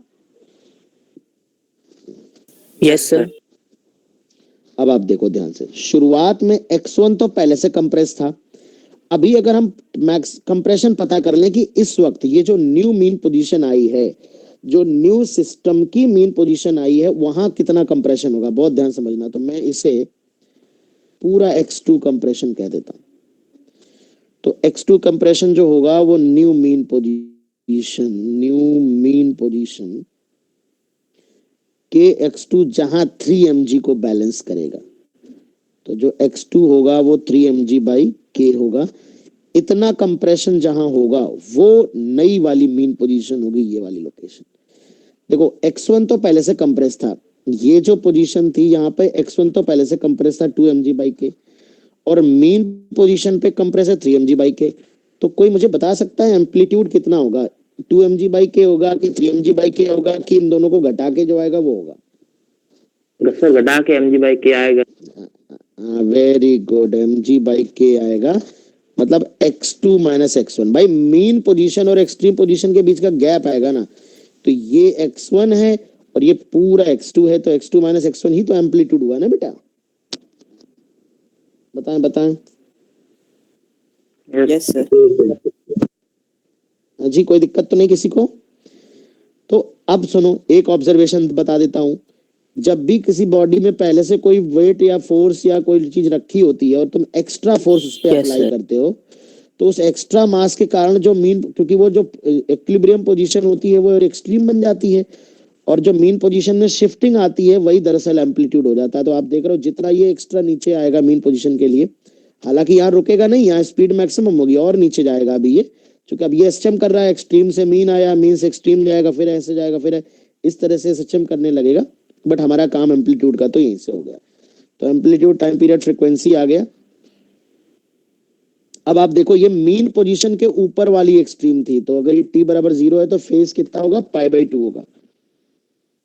Yes sir. अब आप देखो ध्यान से, शुरुआत में x1 तो पहले से कंप्रेस था। अभी अगर हम मैक्स कंप्रेशन पता कर लें कि इस वक्त ये जो न्यू मीन पोजीशन आई है, जो न्यू सिस्टम की मीन पोजीशन आई है, वहां कितना कंप्रेशन होगा, बहुत ध्यान समझना। तो मैं इसे पूरा x2 कंप्रेशन कह देता हूं। तो x2 कंप्रेशन जो होगा वो न्यू मीन पोजीशन के x2 जहां 3mg को बैलेंस करेगा। तो जो x2 होगा वो 3mg बाई के होगा। इतना कंप्रेशन जहां होगा वो नई वाली मीन पोजीशन होगी, ये वाली लोकेशन। देखो x1 तो पहले से कंप्रेस था, ये जो पोजीशन थी यहाँ पे x1 तो पहले से कंप्रेस था 2mg बाई के, और मीन पोजीशन पे कंप्रेस है 3mg बाई के। तो कोई मुझे बता सकता है एम्पलीट्यूड कितना होगा? 2mg बाई के होगा कि 3mg बाई के होगा, कि इन दोनों को घटा के जो आएगा वो होगा? सर घटा के mg बाई के आएगा। वेरी गुड, mg बाई के आएगा। मतलब x2 माइनस x1। भाई मीन पोजीशन और एक्सट्रीम पोजीशन के बीच का गैप आएगा ना, तो ये x1 है और ये पूरा x2 है, तो x2 माइनस x1 ही तो एम्पलीट्यूड हुआ ना बेटा। बताएं बताएं। Yes sir. जी कोई दिक्कत तो नहीं किसी को? तो अब सुनो, एक ऑब्जर्वेशन बता देता हूं। जब भी किसी बॉडी में पहले से कोई वेट या फोर्स या कोई चीज रखी होती है और तुम एक्स्ट्रा फोर्स उस पर Yes, अप्लाई sir. करते हो, तो उस एक्स्ट्रा मास के कारण जो मीन, क्योंकि वो जो इक्विलिब्रियम पोजीशन होती है वो एक्सट्रीम बन जाती है, और जो मीन पोजीशन में शिफ्टिंग आती है वही दरअसल एम्पलीट्यूड हो जाता है। तो आप देख रहे हो जितना ये एक्स्ट्रा नीचे आएगा मीन पोजीशन के लिए, हालांकि यहाँ रुकेगा नहीं, यहाँ स्पीड मैक्सिमम होगी और नीचे जाएगा अभी ये, क्योंकि अब ये एसएचएम कर रहा है, एक्सट्रीम से मीन आया, मीन से एक्सट्रीम जाएगा, फिर ऐसे जाएगा, फिर इस तरह से एसएचएम करने लगेगा। बट हमारा काम एम्पलीट्यूड का तो यहीं से हो गया। तो एम्पलीट्यूड, टाइम पीरियड, फ्रीक्वेंसी आ गया। अब आप देखो, ये मीन पोजीशन के ऊपर वाली एक्सट्रीम थी, तो अगर ये t बराबर 0 है तो फेज कितना होगा? पाई बाई 2 होगा।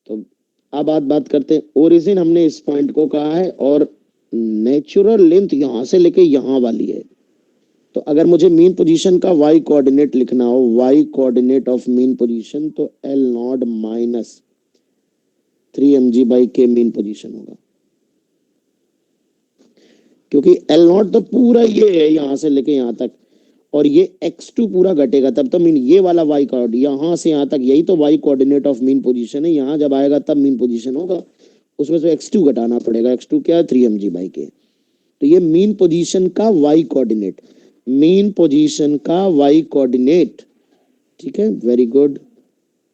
तो अब बात करते हैं ओरिजिन, हमने इस पॉइंट को कहा है, और नेचुरल लेंथ यहां से लेके यहां वाली है। तो अगर मुझे मीन पोजीशन का y कोऑर्डिनेट लिखना हो, y coordinate of mean position, तो L not minus 3mg by के मीन पोजीशन होगा, क्योंकि L नॉट तो पूरा ये है यहां से लेके यहां तक, और ये x2 पूरा घटेगा तब तो मीन, ये वाला y कोऑर्डिनेट यहां से यहां तक, यही तो y coordinate of mean position है। यहां जब आएगा तब मीन पोजीशन होगा, उसमें से x2 घटाना पड़ेगा। x2 क्या है? 3mg by k. तो ये मीन पोजीशन का y कोऑर्डिनेट, मीन पोजीशन का y कोऑर्डिनेट। ठीक है, वेरी गुड।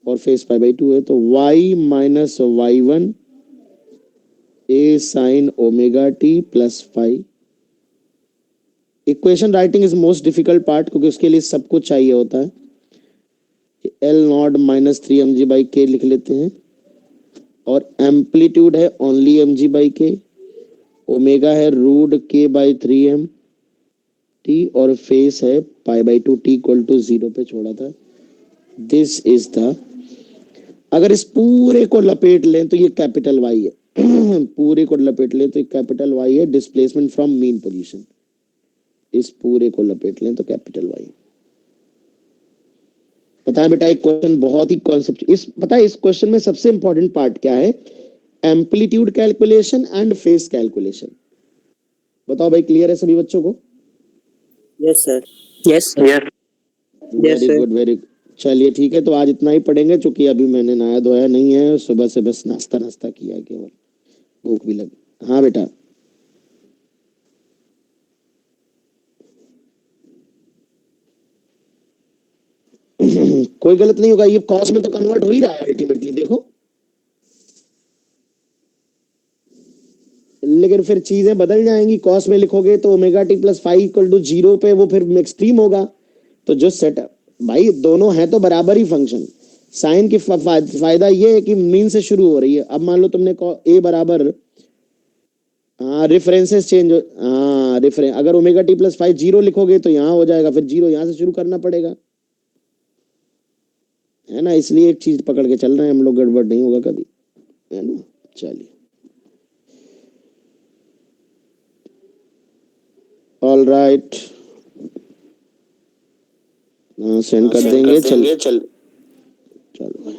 और फेस पाई बाई 2 है, तो y minus y1 a sine omega T plus five. Equation writing is most difficult part, क्योंकि उसके लिए सब कुछ चाहिए होता है। L not minus 3mg by के लिख लेते हैं, और एम्पलीट्यूड है only mg by K, omega है रूट के बाई 3m टी, और फेस है pi by 2, T equal to 0 पे छोड़ा था। दिस इज द, अगर इस पूरे को लपेट लें तो ये कैपिटल वाई है। पूरे को लपेट लें तो कैपिटल वाई है, डिस्प्लेसमेंट फ्रॉम मीन पोजीशन। इस पूरे को लपेट लें तो कैपिटल वाई। पता है बेटा, एक क्वेश्चन बहुत ही कॉन्सेप्ट, पता है इस क्वेश्चन में सबसे इंपॉर्टेंट पार्ट क्या है? Amplitude calculation and face calculation. बताओ भाई, क्लियर है सभी बच्चों को? Yes sir. Yes sir. Yes. Very good, very good. चलिए ठीक है, तो आज इतना ही पढ़ेंगे, क्योंकि अभी मैंने नहाया धोया नहीं है, सुबह से बस नाश्ता किया, केवल भूख भी लगी। हाँ बेटा। कोई गलत नहीं होगा, ये कॉस में तो कन्वर्ट हो ही रहा है अल्टीमेटली, देखो। लेकिन फिर चीजें बदल जाएंगी। कॉस में लिखोगे तो omega T plus five equal to 0 पे वो फिर एक्सट्रीम होगा। तो जो सेट भाई दोनों है तो बराबर ही फंक्शन। साइन की फायदा ये है कि मीन से शुरू हो रही है। अब मान लो तुमने ए बराबर, हाँ रेफरेंसेस चेंज, हाँ रेफरेंस, अगर ओमेगा टी प्लस फाइव 0 लिखोगे तो यहाँ हो जाएगा, फिर 0 यहाँ से शुरू करना पड़ेगा, है ना। इसलिए एक चीज पकड़ के चल रहे हैं हम लोग, गड़बड़ नहीं होगा कभी, है ना। चलिए, ऑल राइट, सेंड कर देंगे। चल चलो।